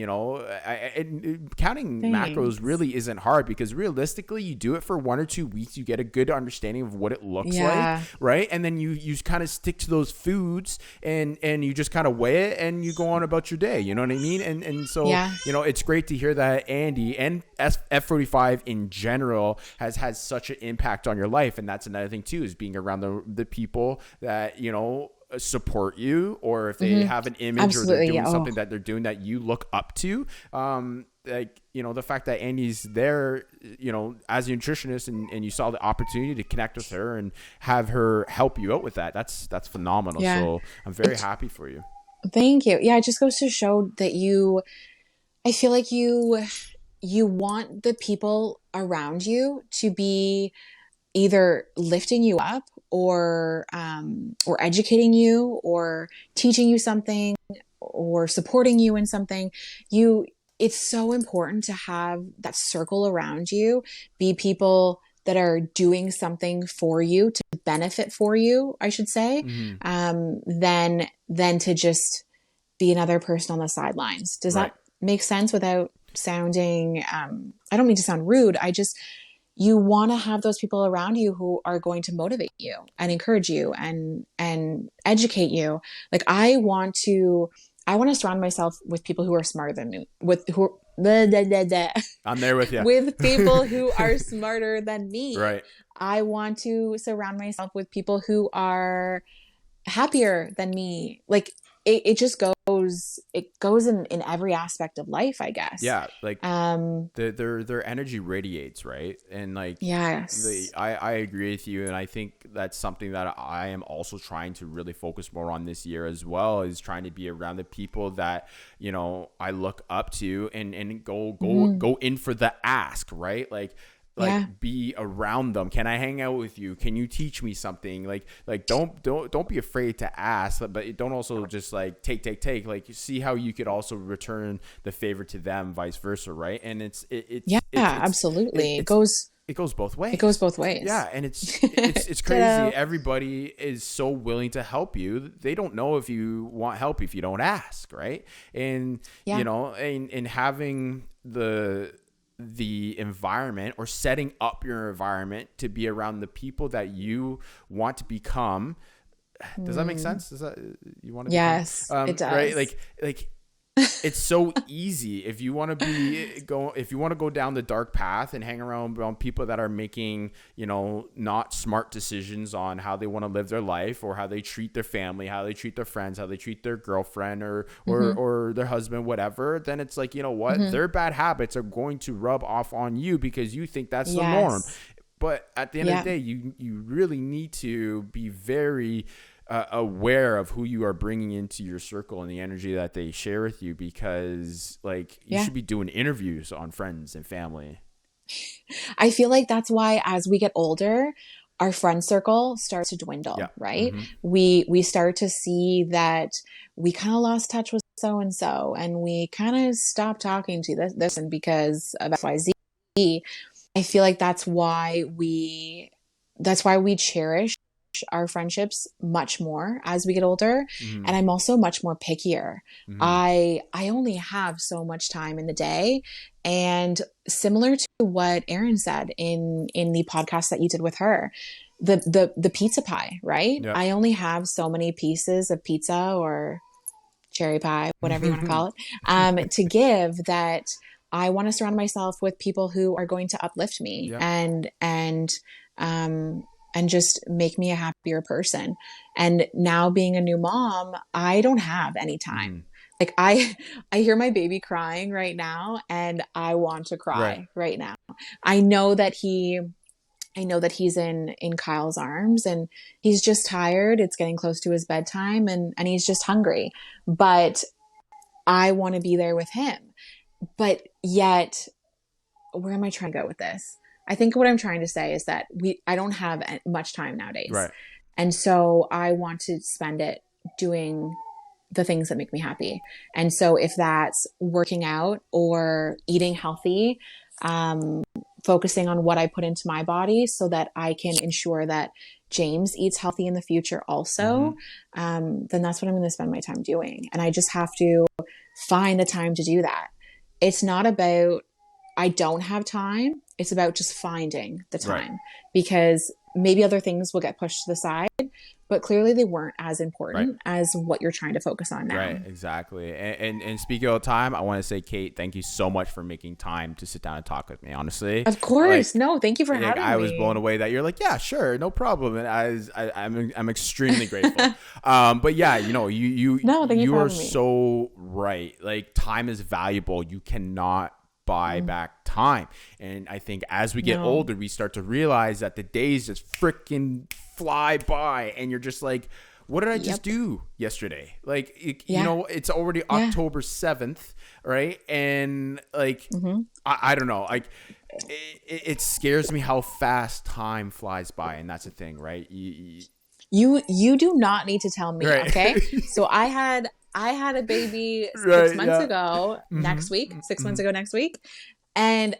counting macros Thanks. really isn't hard, because realistically, you do it for 1 or 2 weeks, you get a good understanding of what it looks like, Yeah. right? And then you kind of stick to those foods, and you just kind of weigh it and you go on about your day. You know what I mean? And so, Yeah. it's great to hear that Andy and F45 in general has had such an impact on your life. And that's another thing too, is being around the people that, support you, or if they Hmm. have an image or they're Absolutely. Yeah. doing Oh, something that they're doing that you look up to. Like, the fact that Andy's there, as a nutritionist, and you saw the opportunity to connect with her and have her help you out with that. That's phenomenal. yeah. So I'm very It, happy for you. Thank you. Yeah, it just goes to show that I feel like you want the people around you to be either lifting you up or educating you or teaching you something or supporting you in something. You It's so important to have that circle around you be people that are doing something for you to benefit for you, I should say, Mm-hmm. than to just be another person on the sidelines. Does Right. that make sense without sounding I don't mean to sound rude. I just You want to have those people around you who are going to motivate you and encourage you and educate you. Like I want to surround myself with people who are smarter than me, with who blah, blah, blah, blah, I'm there with you. with people who are smarter than me. Right. I want to surround myself with people who are happier than me. Like it goes in every aspect of life, I guess. Yeah. Like, Um, their energy radiates, right? And like, yes. I agree with you, and I think that's something that I am also trying to really focus more on this year as well, is trying to be around the people that I look up to, and Hmm. go in for the ask, right? Yeah. Like be around them. Can I hang out with you? Can you teach me something? Like don't be afraid to ask, but don't also just like take. Like, see how you could also return the favor to them, vice versa, right? And Yeah, it, absolutely. It it's goes it goes both it goes ways. both Yeah, ways. and it's crazy. Ditto. Everybody is so willing to help you. They don't know if you want help if you don't ask, right? And Yeah. and having the environment, or setting up your environment to be around the people that you want to become. Does that make Mm. sense? Does that, you want to become Yes, it right? does. Like it's so easy if you want to go down the dark path and hang around people that are making, not smart decisions on how they want to live their life or how they treat their family, how they treat their friends, how they treat their girlfriend or their husband, whatever, then it's like, you know what, their bad habits are going to rub off on you because you think that's the norm. But at the end of the day, you really need to be very aware of who you are bringing into your circle and the energy that they share with you, because like you should be doing interviews on friends and family. I feel like that's why as we get older, our friend circle starts to dwindle, right? We start to see that we kind of lost touch with so and so, and we kind of stopped talking to this and because of XYZ. I feel like that's why we cherish our friendships much more as we get older. And I'm also much more pickier. I only have so much time in the day, and similar to what Erin said in the podcast that you did with her, the pizza pie, right? I only have so many pieces of pizza or cherry pie, whatever you want to call it, to give, that I want to surround myself with people who are going to uplift me and just make me a happier person. And now being a new mom, I don't have any time. Like I hear my baby crying right now and I want to cry right now. I know that he's in Kyle's arms and he's just tired. It's getting close to his bedtime and he's just hungry, but I want to be there with him. But yet, where am I trying to go with this? I think what I'm trying to say is that I don't have much time nowadays. Right. And so I want to spend it doing the things that make me happy. And so if that's working out or eating healthy, focusing on what I put into my body so that I can ensure that James eats healthy in the future also, then that's what I'm going to spend my time doing. And I just have to find the time to do that. It's not about I don't have time. It's about just finding the time, because maybe other things will get pushed to the side, but clearly they weren't as important as what you're trying to focus on now. Right, exactly. And speaking of time, I want to say, Kait, thank you so much for making time to sit down and talk with me, honestly. Of course. No, thank you for having me. I was blown away that you're like, yeah, sure, no problem. And I'm extremely grateful. But yeah, you are so right. Like, time is valuable. You cannot buy back time. And I think as we get older, we start to realize that the days just freaking fly by and you're just like, what did I just do yesterday? Like, it's already October 7th, right? And like, I don't know, like it scares me how fast time flies by. And that's the thing, right? You do not need to tell me, okay? So I had a baby 6 months ago next week, 6 months ago next week. And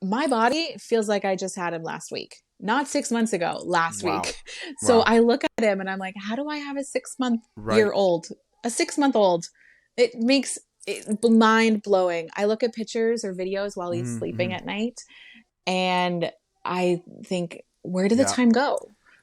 my body feels like I just had him last week, not 6 months ago, last week. So I look at him and I'm like, how do I have a 6 month year old, a 6 month old? It makes it mind blowing. I look at pictures or videos while he's sleeping at night. And I think, where did the time go?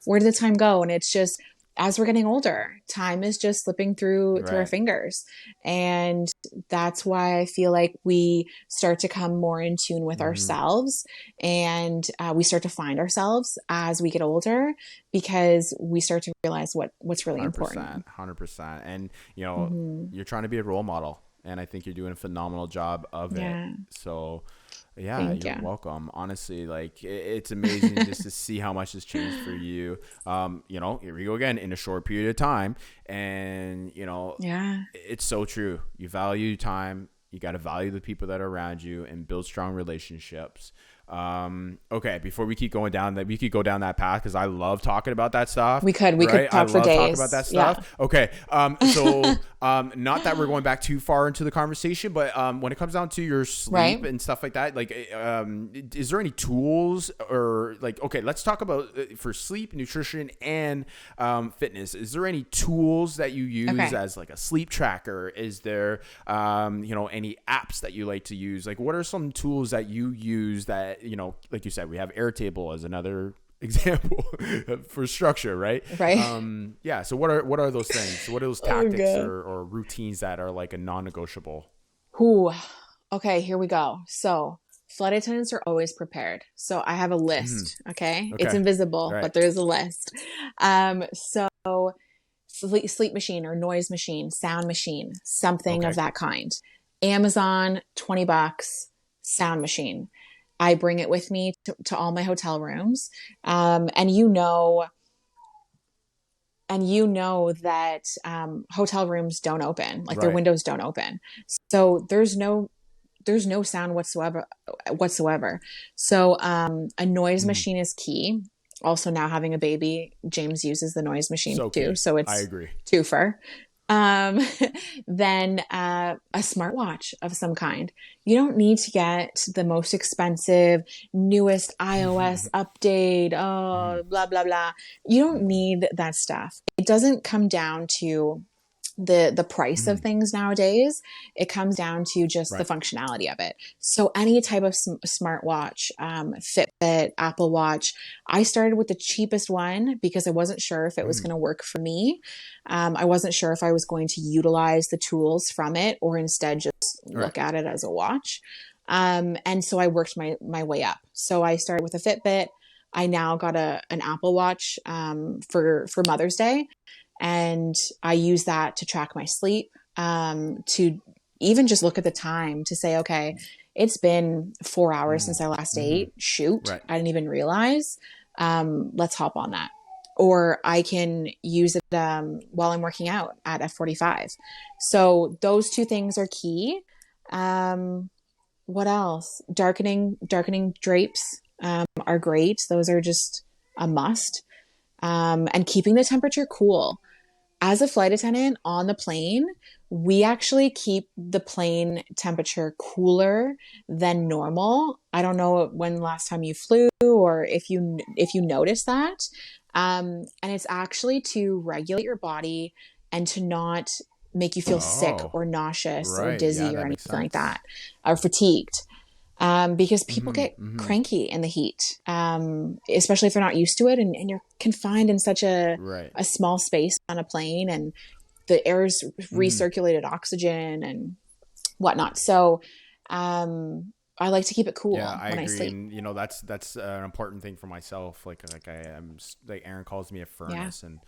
Where did the time go? And it's just, as we're getting older, time is just slipping through our fingers. And that's why I feel like we start to come more in tune with ourselves, and we start to find ourselves as we get older, because we start to realize what's really 100%, important. 100%. And, you're trying to be a role model, and I think you're doing a phenomenal job of it. So yeah, you're welcome. Honestly, like it's amazing just to see how much has changed for you. Here we go again, in a short period of time. And, it's so true. You value time. You got to value the people that are around you and build strong relationships. Okay, before we keep going down that, we could go down that path, because I love talking about that stuff. We could talk for days. Talk about that stuff. Okay. So not that we're going back too far into the conversation, but when it comes down to your sleep and stuff like that, like is there any tools, or like, okay, let's talk about for sleep, nutrition, and fitness. Is there any tools that you use as like a sleep tracker? Is there any apps that you like to use? Like, what are some tools that you use that, like you said, we have Airtable as another example for structure, right? Right. Yeah. So what are those things? What are those Oh, tactics God. or routines that are like a non-negotiable? Ooh. Okay, here we go. So flight attendants are always prepared. So I have a Mhm. list. Okay. It's Okay. All invisible, right. but there's a list. So sleep machine or noise machine, sound machine, something of Okay. that kind. Amazon, $20, sound machine. I bring it with me to all my hotel rooms. And that hotel rooms don't open, like their Right. windows don't open. So there's no sound whatsoever. So a noise Mhm. machine is key. Also, now having a baby, James uses the noise machine So too. key. So I it's agree. twofer. Um, then a smartwatch of some kind. You don't need to get the most expensive, newest iOS update. Mhm. Oh, blah blah blah. You don't need that stuff. It doesn't come down to the price of Mhm. things nowadays. It comes down to just the Right. functionality of it. So any type of smartwatch, Fitbit, Apple Watch. I started with the cheapest one because I wasn't sure if it was Mhm. going to work for me. I wasn't sure if I was going to utilize the tools from it or instead just Right. look at it as a watch. And so I worked my way up. So I started with a Fitbit. I now got an Apple Watch for Mother's Day, and I use that to track my sleep, to even just look at the time to say, okay, it's been 4 hours Mhm. since I last Mhm. ate. Shoot, Right. I didn't even realize. Let's hop on that. Or I can use it while I'm working out at F45. So those two things are key. Um, what else? Darkening drapes are great. Those are just a must. And keeping the temperature cool. As a flight attendant on the plane, we actually keep the plane temperature cooler than normal. I don't know when last time you flew or if you notice that. And it's actually to regulate your body and to not make you feel sick Oh, or nauseous or right. Yeah, dizzy or that makes anything like sense. that, or fatigued, because people Mhm. get Mhm. cranky in the heat, especially if they're not used to it, and you're confined in such Right. a small space on a plane, and the air's Mhm. recirculated oxygen and whatnot. So I like to keep it Yeah, cool I when I agree, sleep. and that's an important thing for myself. Like I am, like Aaron calls me a Yeah. furnace, and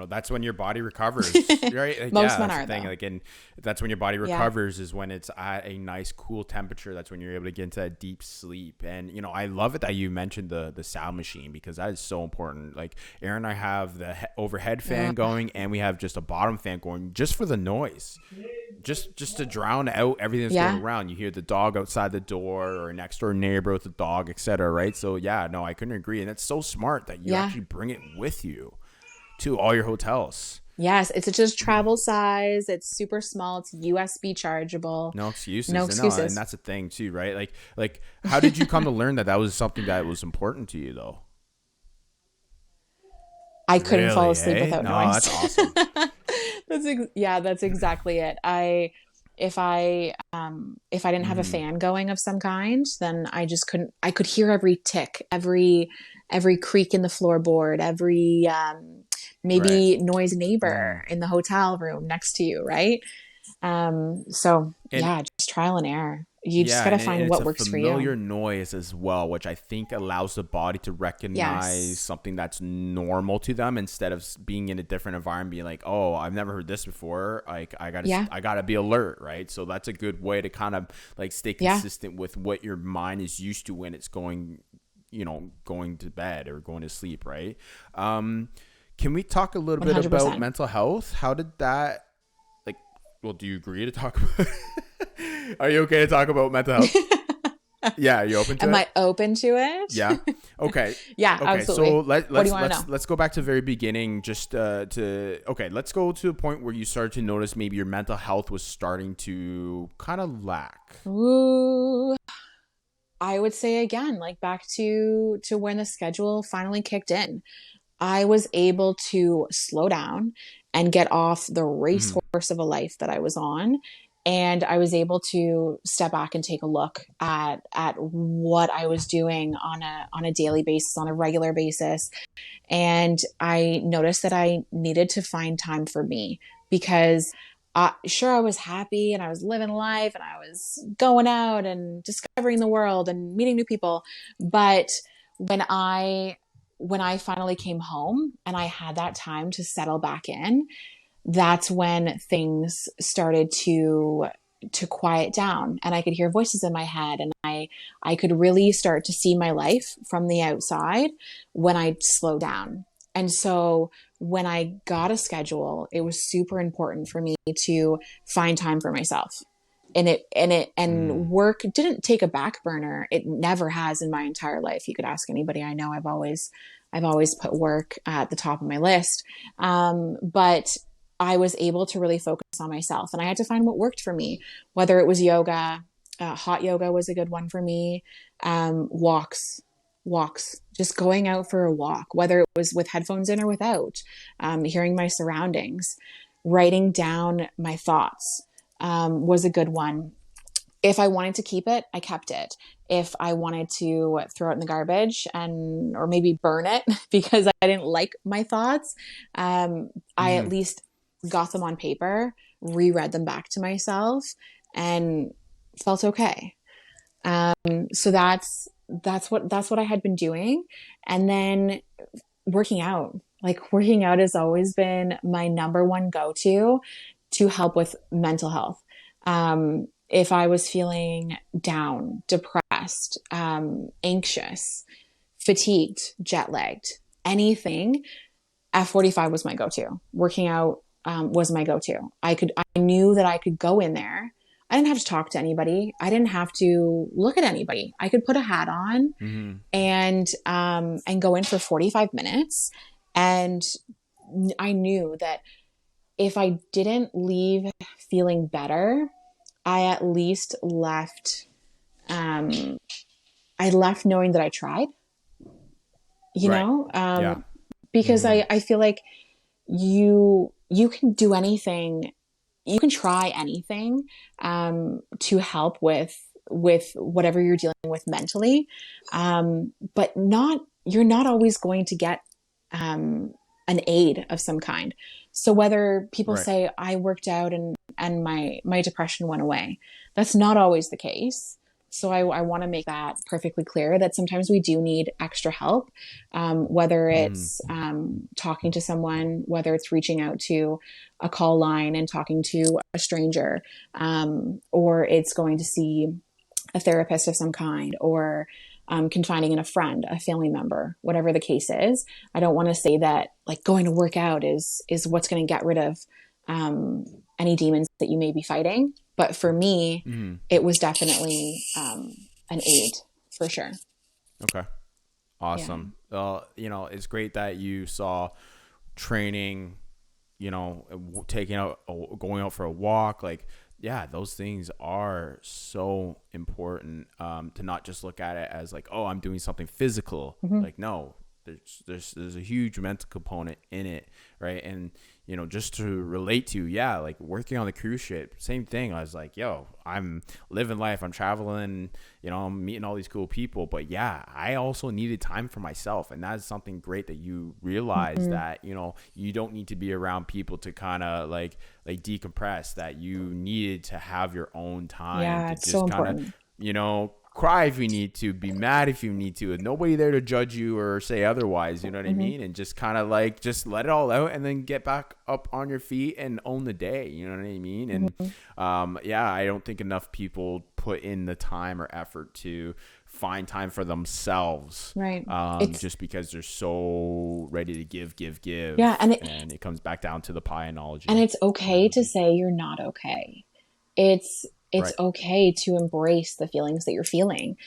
that's when your body recovers, right? Like, Most yeah, men that's the are, thing. though. Like, and that's when your body Yeah. recovers is when it's at a nice, cool temperature. That's when you're able to get into that deep sleep. And I love it that you mentioned the sound machine because that is so important. Like Aaron and I have the overhead fan going, and we have just a bottom fan going just for the noise, just to drown out everything that's going Yeah. around. You hear the dog outside the door or a next door neighbor with the dog, etc. Right? So yeah, no, I couldn't agree, and it's so smart that you Yeah. actually bring it with you to all your hotels. Yes. It's just travel size. It's super small. It's USB chargeable. No No excuses, and no, and excuses. that's the thing too, right? Like, how did you come to learn that was something that was important to you, though? I couldn't fall Really? asleep Hey, without no, noise. that's awesome. Yeah, that's exactly it. If I didn't have a Mm-hmm. fan going of some kind, then I just couldn't. I could hear every tick, every creak in the floorboard, every Right. maybe noisy Mm-hmm. neighbor in the hotel room next to you, right? So And yeah, just trial and error. You just yeah, gotta and find it's what a works for you. familiar noise as well, which I think allows the body to recognize Yes. something that's normal to them instead of being in a different environment, being like, "Oh, I've never heard this before." Like, Yeah. I gotta be alert, right? So that's a good way to kind of like stay Yeah. consistent with what your mind is used to when it's going to bed or going to sleep, right? Um, can we talk a little bit about 100%. mental health? How did that like? Well, do you agree to talk about? Are you okay to talk about mental health? Yeah, are you open to Am it? I open to it? Yeah. Okay. Yeah, Okay. So absolutely. What do you want to know? let's go back to the very beginning. Just to okay, let's go to a point where you started to notice maybe your mental health was starting to kind of lack. Ooh, I would say again, like back to when the schedule finally kicked in. I was able to slow down and get off the Mm-hmm. racehorse of a life that I was on And I was able to step back and take a look at what I was doing on a daily basis, on a regular basis. And I noticed that I needed to find time for me because sure, I was happy and I was living life and I was going out and discovering the world and meeting new people. But when I finally came home and I had that time to settle back in, that's when things started to quiet down, and I could hear voices in my head, and I could really start to see my life from the outside when I slow down. And so when I got a schedule, it was super important for me to find time for myself. And work didn't take a back burner. It never has in my entire life. You could ask anybody I know. I've always put work at the top of my list. But I was able to really focus on myself, and I had to find what worked for me, whether it was yoga. Hot yoga was a good one for me. Walks, just going out for a walk, whether it was with headphones in or without, hearing my surroundings, writing down my thoughts, was a good one. If I wanted to keep it, I kept it. If I wanted to throw it in the garbage or maybe burn it because I didn't like my thoughts, I at least got them on paper, reread them back to myself, and felt okay. So that's what I had been doing. And then working out. Like, working out has always been my number one go-to to help with mental health. If I was feeling down, depressed, anxious, fatigued, jet lagged, anything, F45 was my go-to. Working out was my go-to. I knew that I could go in there. I didn't have to talk to anybody. I didn't have to look at anybody. I could put a hat on and go in for 45 minutes. And I knew that if I didn't leave feeling better, I at least left, I left knowing that I tried, because I feel like you can do anything, you can try anything, to help with whatever you're dealing with mentally. But you're not always going to get, an aid of some kind. So whether people say I worked out and my depression went away, that's not always the case. So I want to make that perfectly clear that sometimes we do need extra help, whether it's talking to someone, whether it's reaching out to a call line and talking to a stranger, or it's going to see a therapist of some kind, or confiding in a friend, a family member, whatever the case is. I don't want to say that like going to work out is what's going to get rid of any demons that you may be fighting. But for me, it was definitely an aid for sure. Okay. Awesome. Yeah. It's great that you saw training, going out for a walk. Like, yeah, those things are so important, to not just look at it as like, oh, I'm doing something physical. Like, no, there's a huge mental component in it, right? And just to relate to, like working on the cruise ship, same thing. I was like, yo, I'm living life, I'm traveling, I'm meeting all these cool people, but yeah, I also needed time for myself. And that's something great that you realize that, you don't need to be around people to kind of like decompress, that you needed to have your own time to it's just so kind of, cry if you need to, be mad if you need to, and nobody there to judge you or say otherwise, you know what I mean? And just kind of like, just let it all out and then get back up on your feet and own the day, you know what I mean? And I don't think enough people put in the time or effort to find time for themselves, right? Just because they're so ready to give. Yeah, and it comes back down to the pie analogy. And it's okay to say you're not okay. It's okay to embrace the feelings that you're feeling.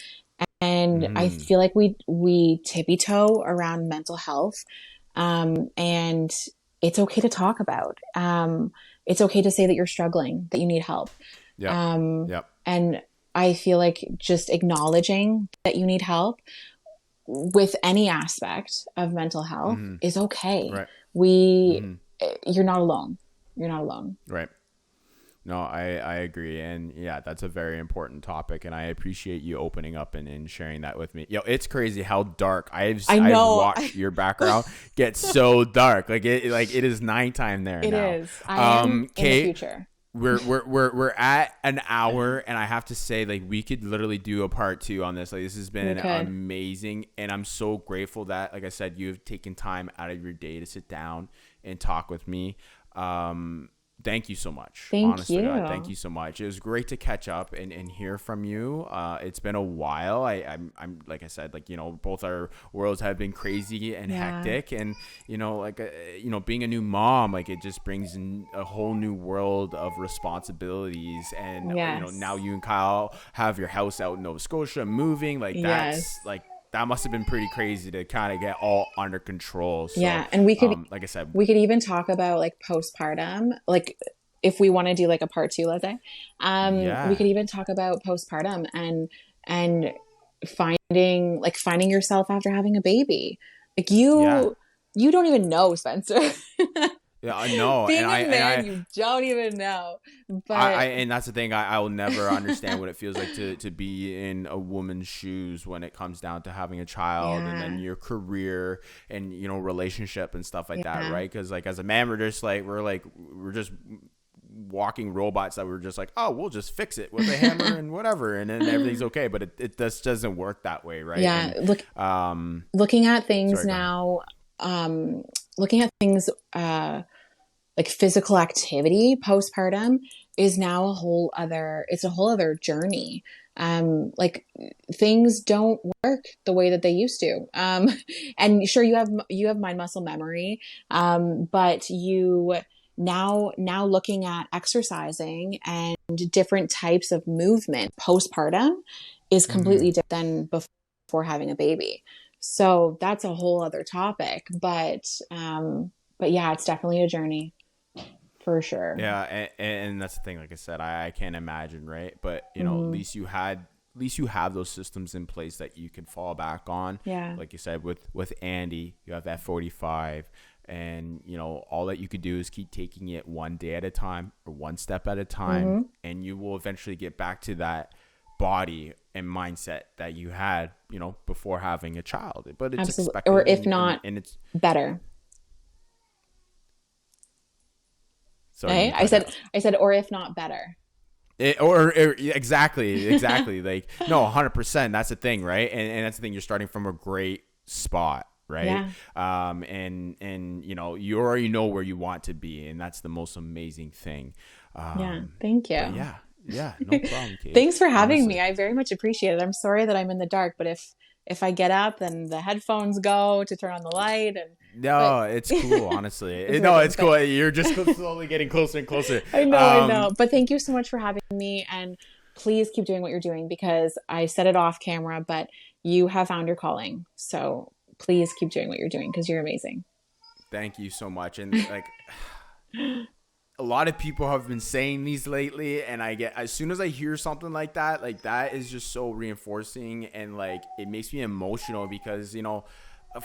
And I feel like we tippy toe around mental health. And it's okay to talk about. It's okay to say that you're struggling, that you need help. And I feel like just acknowledging that you need help with any aspect of mental health is okay. Right. You're not alone. You're not alone. Right. No, I agree. And yeah, that's a very important topic. And I appreciate you opening up and sharing that with me. Yo, it's crazy how dark I I've know. watched your background get so dark. Like it is nighttime there It now. is. I am in the Kate, future. we're at an hour, and I have to say, like, we could literally do a part 2 on this. Like, this has been amazing, and I'm so grateful that, like I said, you've taken time out of your day to sit down and talk with me. Thank you so much. Thank you. God, thank you so much. It was great to catch up and hear from you. It's been a while. I'm like I said, like, you know, both our worlds have been crazy and hectic, and you know, like, you know, being a new mom, like, it just brings in a whole new world of responsibilities. And you know, now you and Kyle have your house out in Nova Scotia, moving, like, that's like, that must have been pretty crazy to kind of get all under control. So, yeah. And we could, like I said, we could even talk about like postpartum, like if we want to do like a part 2, let's say, we could even talk about postpartum and finding yourself after having a baby. Like you don't even know, Spencer. Yeah, I know. Being a man, you don't even know. But and that's the thing. I will never understand what it feels like to be in a woman's shoes when it comes down to having a child, and then your career and, you know, relationship and stuff like that, right? Because, like, as a man, we're just walking robots that we're just like, oh, we'll just fix it with a hammer and whatever, and then everything's okay. But it just doesn't work that way, right? Yeah. And, looking at things now, looking at things like physical activity postpartum is now a whole other journey. Like, things don't work the way that they used to. And sure, you have mind muscle memory, but you now looking at exercising and different types of movement postpartum is completely different than before having a baby. So that's a whole other topic, but yeah, it's definitely a journey for sure. Yeah. And that's the thing. Like I said, I can't imagine. Right. But, you know, at least you have those systems in place that you can fall back on. Yeah. Like you said, with Andy, you have F45, and, you know, all that you could do is keep taking it one day at a time or one step at a time. And you will eventually get back to that body and mindset that you had, you know, before having a child. But it's expected, or if not, and it's better. Sorry, hey? I said, or if not better. Exactly. Like, no, 100%. That's the thing, right? And that's the thing. You're starting from a great spot, right? Yeah. And you know, you already know where you want to be, and that's the most amazing thing. Yeah. Thank you. Yeah, no problem, Kate. Thanks for having me. I very much appreciate it. I'm sorry that I'm in the dark, but if I get up and the headphones go to turn on the light, it's cool, honestly. It's cool. You're just slowly getting closer and closer. I know. But thank you so much for having me, and please keep doing what you're doing, because I said it off camera, but you have found your calling. So please keep doing what you're doing, because you're amazing. Thank you so much. And like, a lot of people have been saying these lately, and I get, as soon as I hear something like that is just so reinforcing, and like, it makes me emotional, because, you know,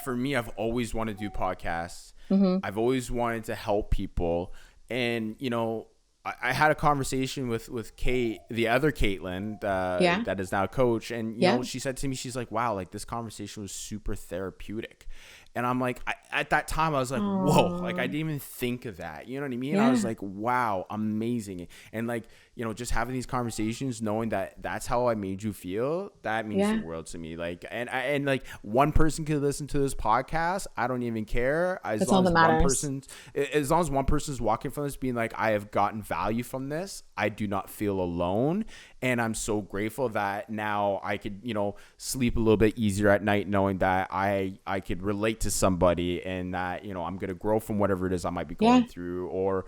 for me, I've always wanted to do podcasts. I've always wanted to help people, and, you know, I had a conversation with Kate, the other Caitlin, that is now a coach, and you know, she said to me, she's like, wow, like, this conversation was super therapeutic. And I'm like, at that time, I was like, whoa, like, I didn't even think of that. You know what I mean? I was like, wow, amazing. And like, you know, just having these conversations, knowing that that's how I made you feel, that means the world to me. Like, and like, one person could listen to this podcast, I don't even care. As long as one person's walking from this being like, I have gotten value from this, I do not feel alone. And I'm so grateful that now I could, you know, sleep a little bit easier at night, knowing that I could relate to somebody, and that, you know, I'm going to grow from whatever it is I might be going through, or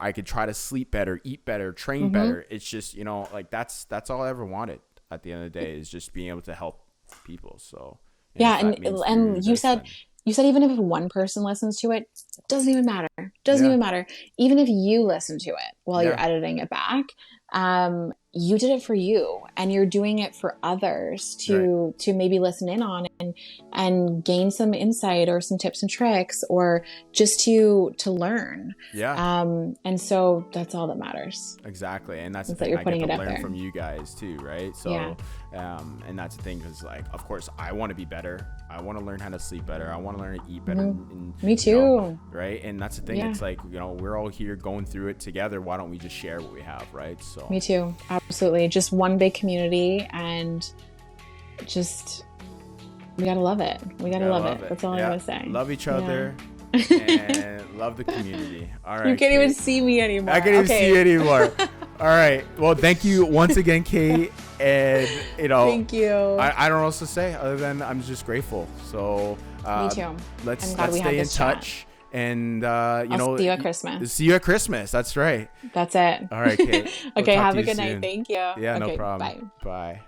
I could try to sleep better, eat better, train better. It's just, you know, like, that's all I ever wanted at the end of the day, is just being able to help people. So and you said even if one person listens to it, doesn't even matter. Even if you listen to it while you're editing it back, you did it for you, and you're doing it for others to maybe listen in on and gain some insight or some tips and tricks, or just to learn. And so that's all that matters. Exactly. And that's the that thing, you're I putting get to it out learn there from you guys too, right? So and that's the thing, because like, of course I want to be better. I want to learn how to sleep better. I want to learn to eat better. And, me too. You know, right? And that's the thing. It's like, you know, we're all here going through it together. Why don't we just share what we have, right? So me too. Absolutely. Just one big community, and just we gotta love it. We gotta love it. That's all I'm gonna say. Love each other. And love the community. All right. You can't even see me anymore. I can't even see you anymore. All right. Well, thank you once again, Kate. And, you know, thank you. I don't know what else to say other than I'm just grateful. So, me too. Let's stay in touch. And, you know, see you at Christmas. See you at Christmas. That's right. That's it. All right, Kate. Okay. Have a good night. Thank you. Yeah, okay, no problem. Bye. Bye.